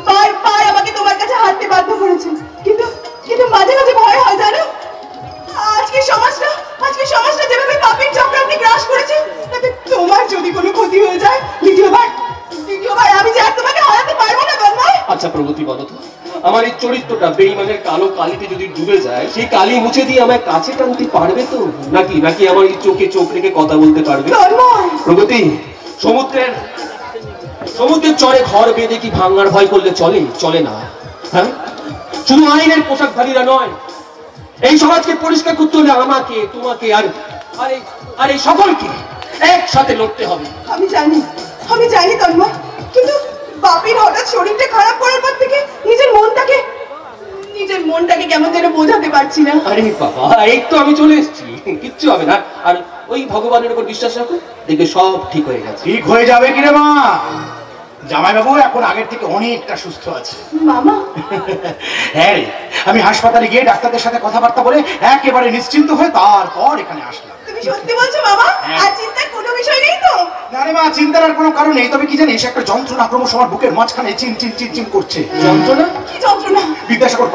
বারবার আমাকে তোমার কাছে হাঁটতে বাধ্য করেছে, কিন্তু কিন্তু মাঝে মাঝে ভয় হয় জানো। আজকে সমাজটা যেভাবে পাপের চক্রান্তে গ্রাস করেছে, তাতে তোমার যদি কোনো ক্ষতি হয়ে যায়, দ্বিতীয়বার আমি যে আর তোমাকে হারাতে পারবো না তন্ময়। আচ্ছা প্রগতি, বলো তো আমার এই চরিত্রটা বেঈমানের কালো কালিতে যদি ডুবে যায়, সেই কালি মুছে দিয়ে আমায় কাছে টানতে পারবে তো? নাকি নাকি আমার এই চোখে চোখ রেখে কথা বলতে পারবে? প্রগতি, সমুদ্রের চরে ঘর বেঁধে কি ভাঙার ভয় করলে চলে? চলে না। হ্যাঁ, শুধু আইনের পোশাকধারীরা নয়, এই সমাজকে পরিষ্কার করতে হলে আমাকে, তোমাকে আর এই সকলকে একসাথে লড়তে হবে। আমি জানি তন্ময়, কিন্তু বাপির হঠাৎ শরীরটা খারাপ করার পর থেকে নিজের মনটাকে কেমন যেন বোঝাতে পারছি না। আরে বাবা, এই তো আমি চলে এসেছি, কিচ্ছু হবে না। আর ওই ভগবানের উপর বিশ্বাস রাখো, দেখবে সব ঠিক হয়ে গেছে। ঠিক হয়ে যাবে কিরে মা, জামাইবাবু এখন আগের থেকে অনেকটা সুস্থ আছে। মামা, হ্যাঁ রে, আমি হাসপাতালে গিয়ে ডাক্তারদের সাথে কথাবার্তা বলে একেবারে নিশ্চিন্ত হয়ে তারপর এখানে আসলাম। তুমি সত্যি বলছো মামা? আর চিন্তার কোনো বিষয় নেই তো? না রে মা, চিন্তার আর কোনো কারণ নেই। তবে কি জানিস, একটা যন্ত্রণা ক্রমশ আমার বুকের মাঝখানে চিন করছে। যন্ত্রণা? কি যন্ত্রণা? বিদ্যাসাগর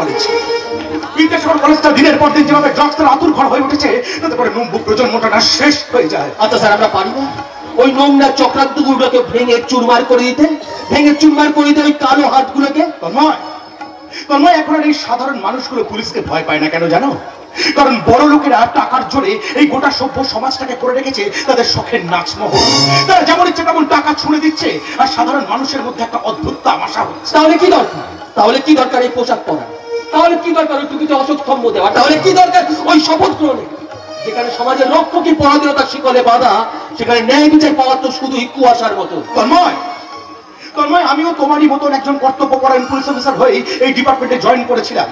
কলেজটা দিনের পর দিন যেভাবে ড্রাগসের আতুর ঘর হয়ে উঠেছে, তাতে করে নম্বুক প্রজন্মটা না শেষ হয়ে যায়। আচ্ছা স্যার, আমরা পারি না ওই নোংরা চক্রান্তগুলোকে ভেঙে চুরমার করে দিতে ওই কালো হাতগুলোকে? তন্ময়, এখন আর এই সাধারণ মানুষগুলো পুলিশকে ভয় পায় না কেন জানো? কারণ বড় লোকেরা টাকার জোরে এই গোটা সভ্য সমাজটাকে করে রেখেছে তাদের শখের নাচমহল। তারা যেমন ইচ্ছে তেমন টাকা ছুঁড়ে দিচ্ছে, আর সাধারণ মানুষের মধ্যে একটা অদ্ভুত তামাশা হচ্ছে। তাহলে কি দরকার এই পোশাক পরা? তাহলে কি দরকার ওই টুপিতে অশোক স্তম্ভ দেওয়া? তাহলে কি দরকার ওই শপথ গ্রহণে? যেখানে সমাজের রক্ষকই পরাধীনতার শিকলে বাঁধা, সেখানে ন্যায় বিচার পাওয়ার তো শুধুই কুয়াশার মতো। তন্ময়, আমিও তোমারই মতন একজন কর্তব্যপরায়ণ পুলিশ অফিসার হয়ে এই ডিপার্টমেন্টে জয়েন করেছিলাম।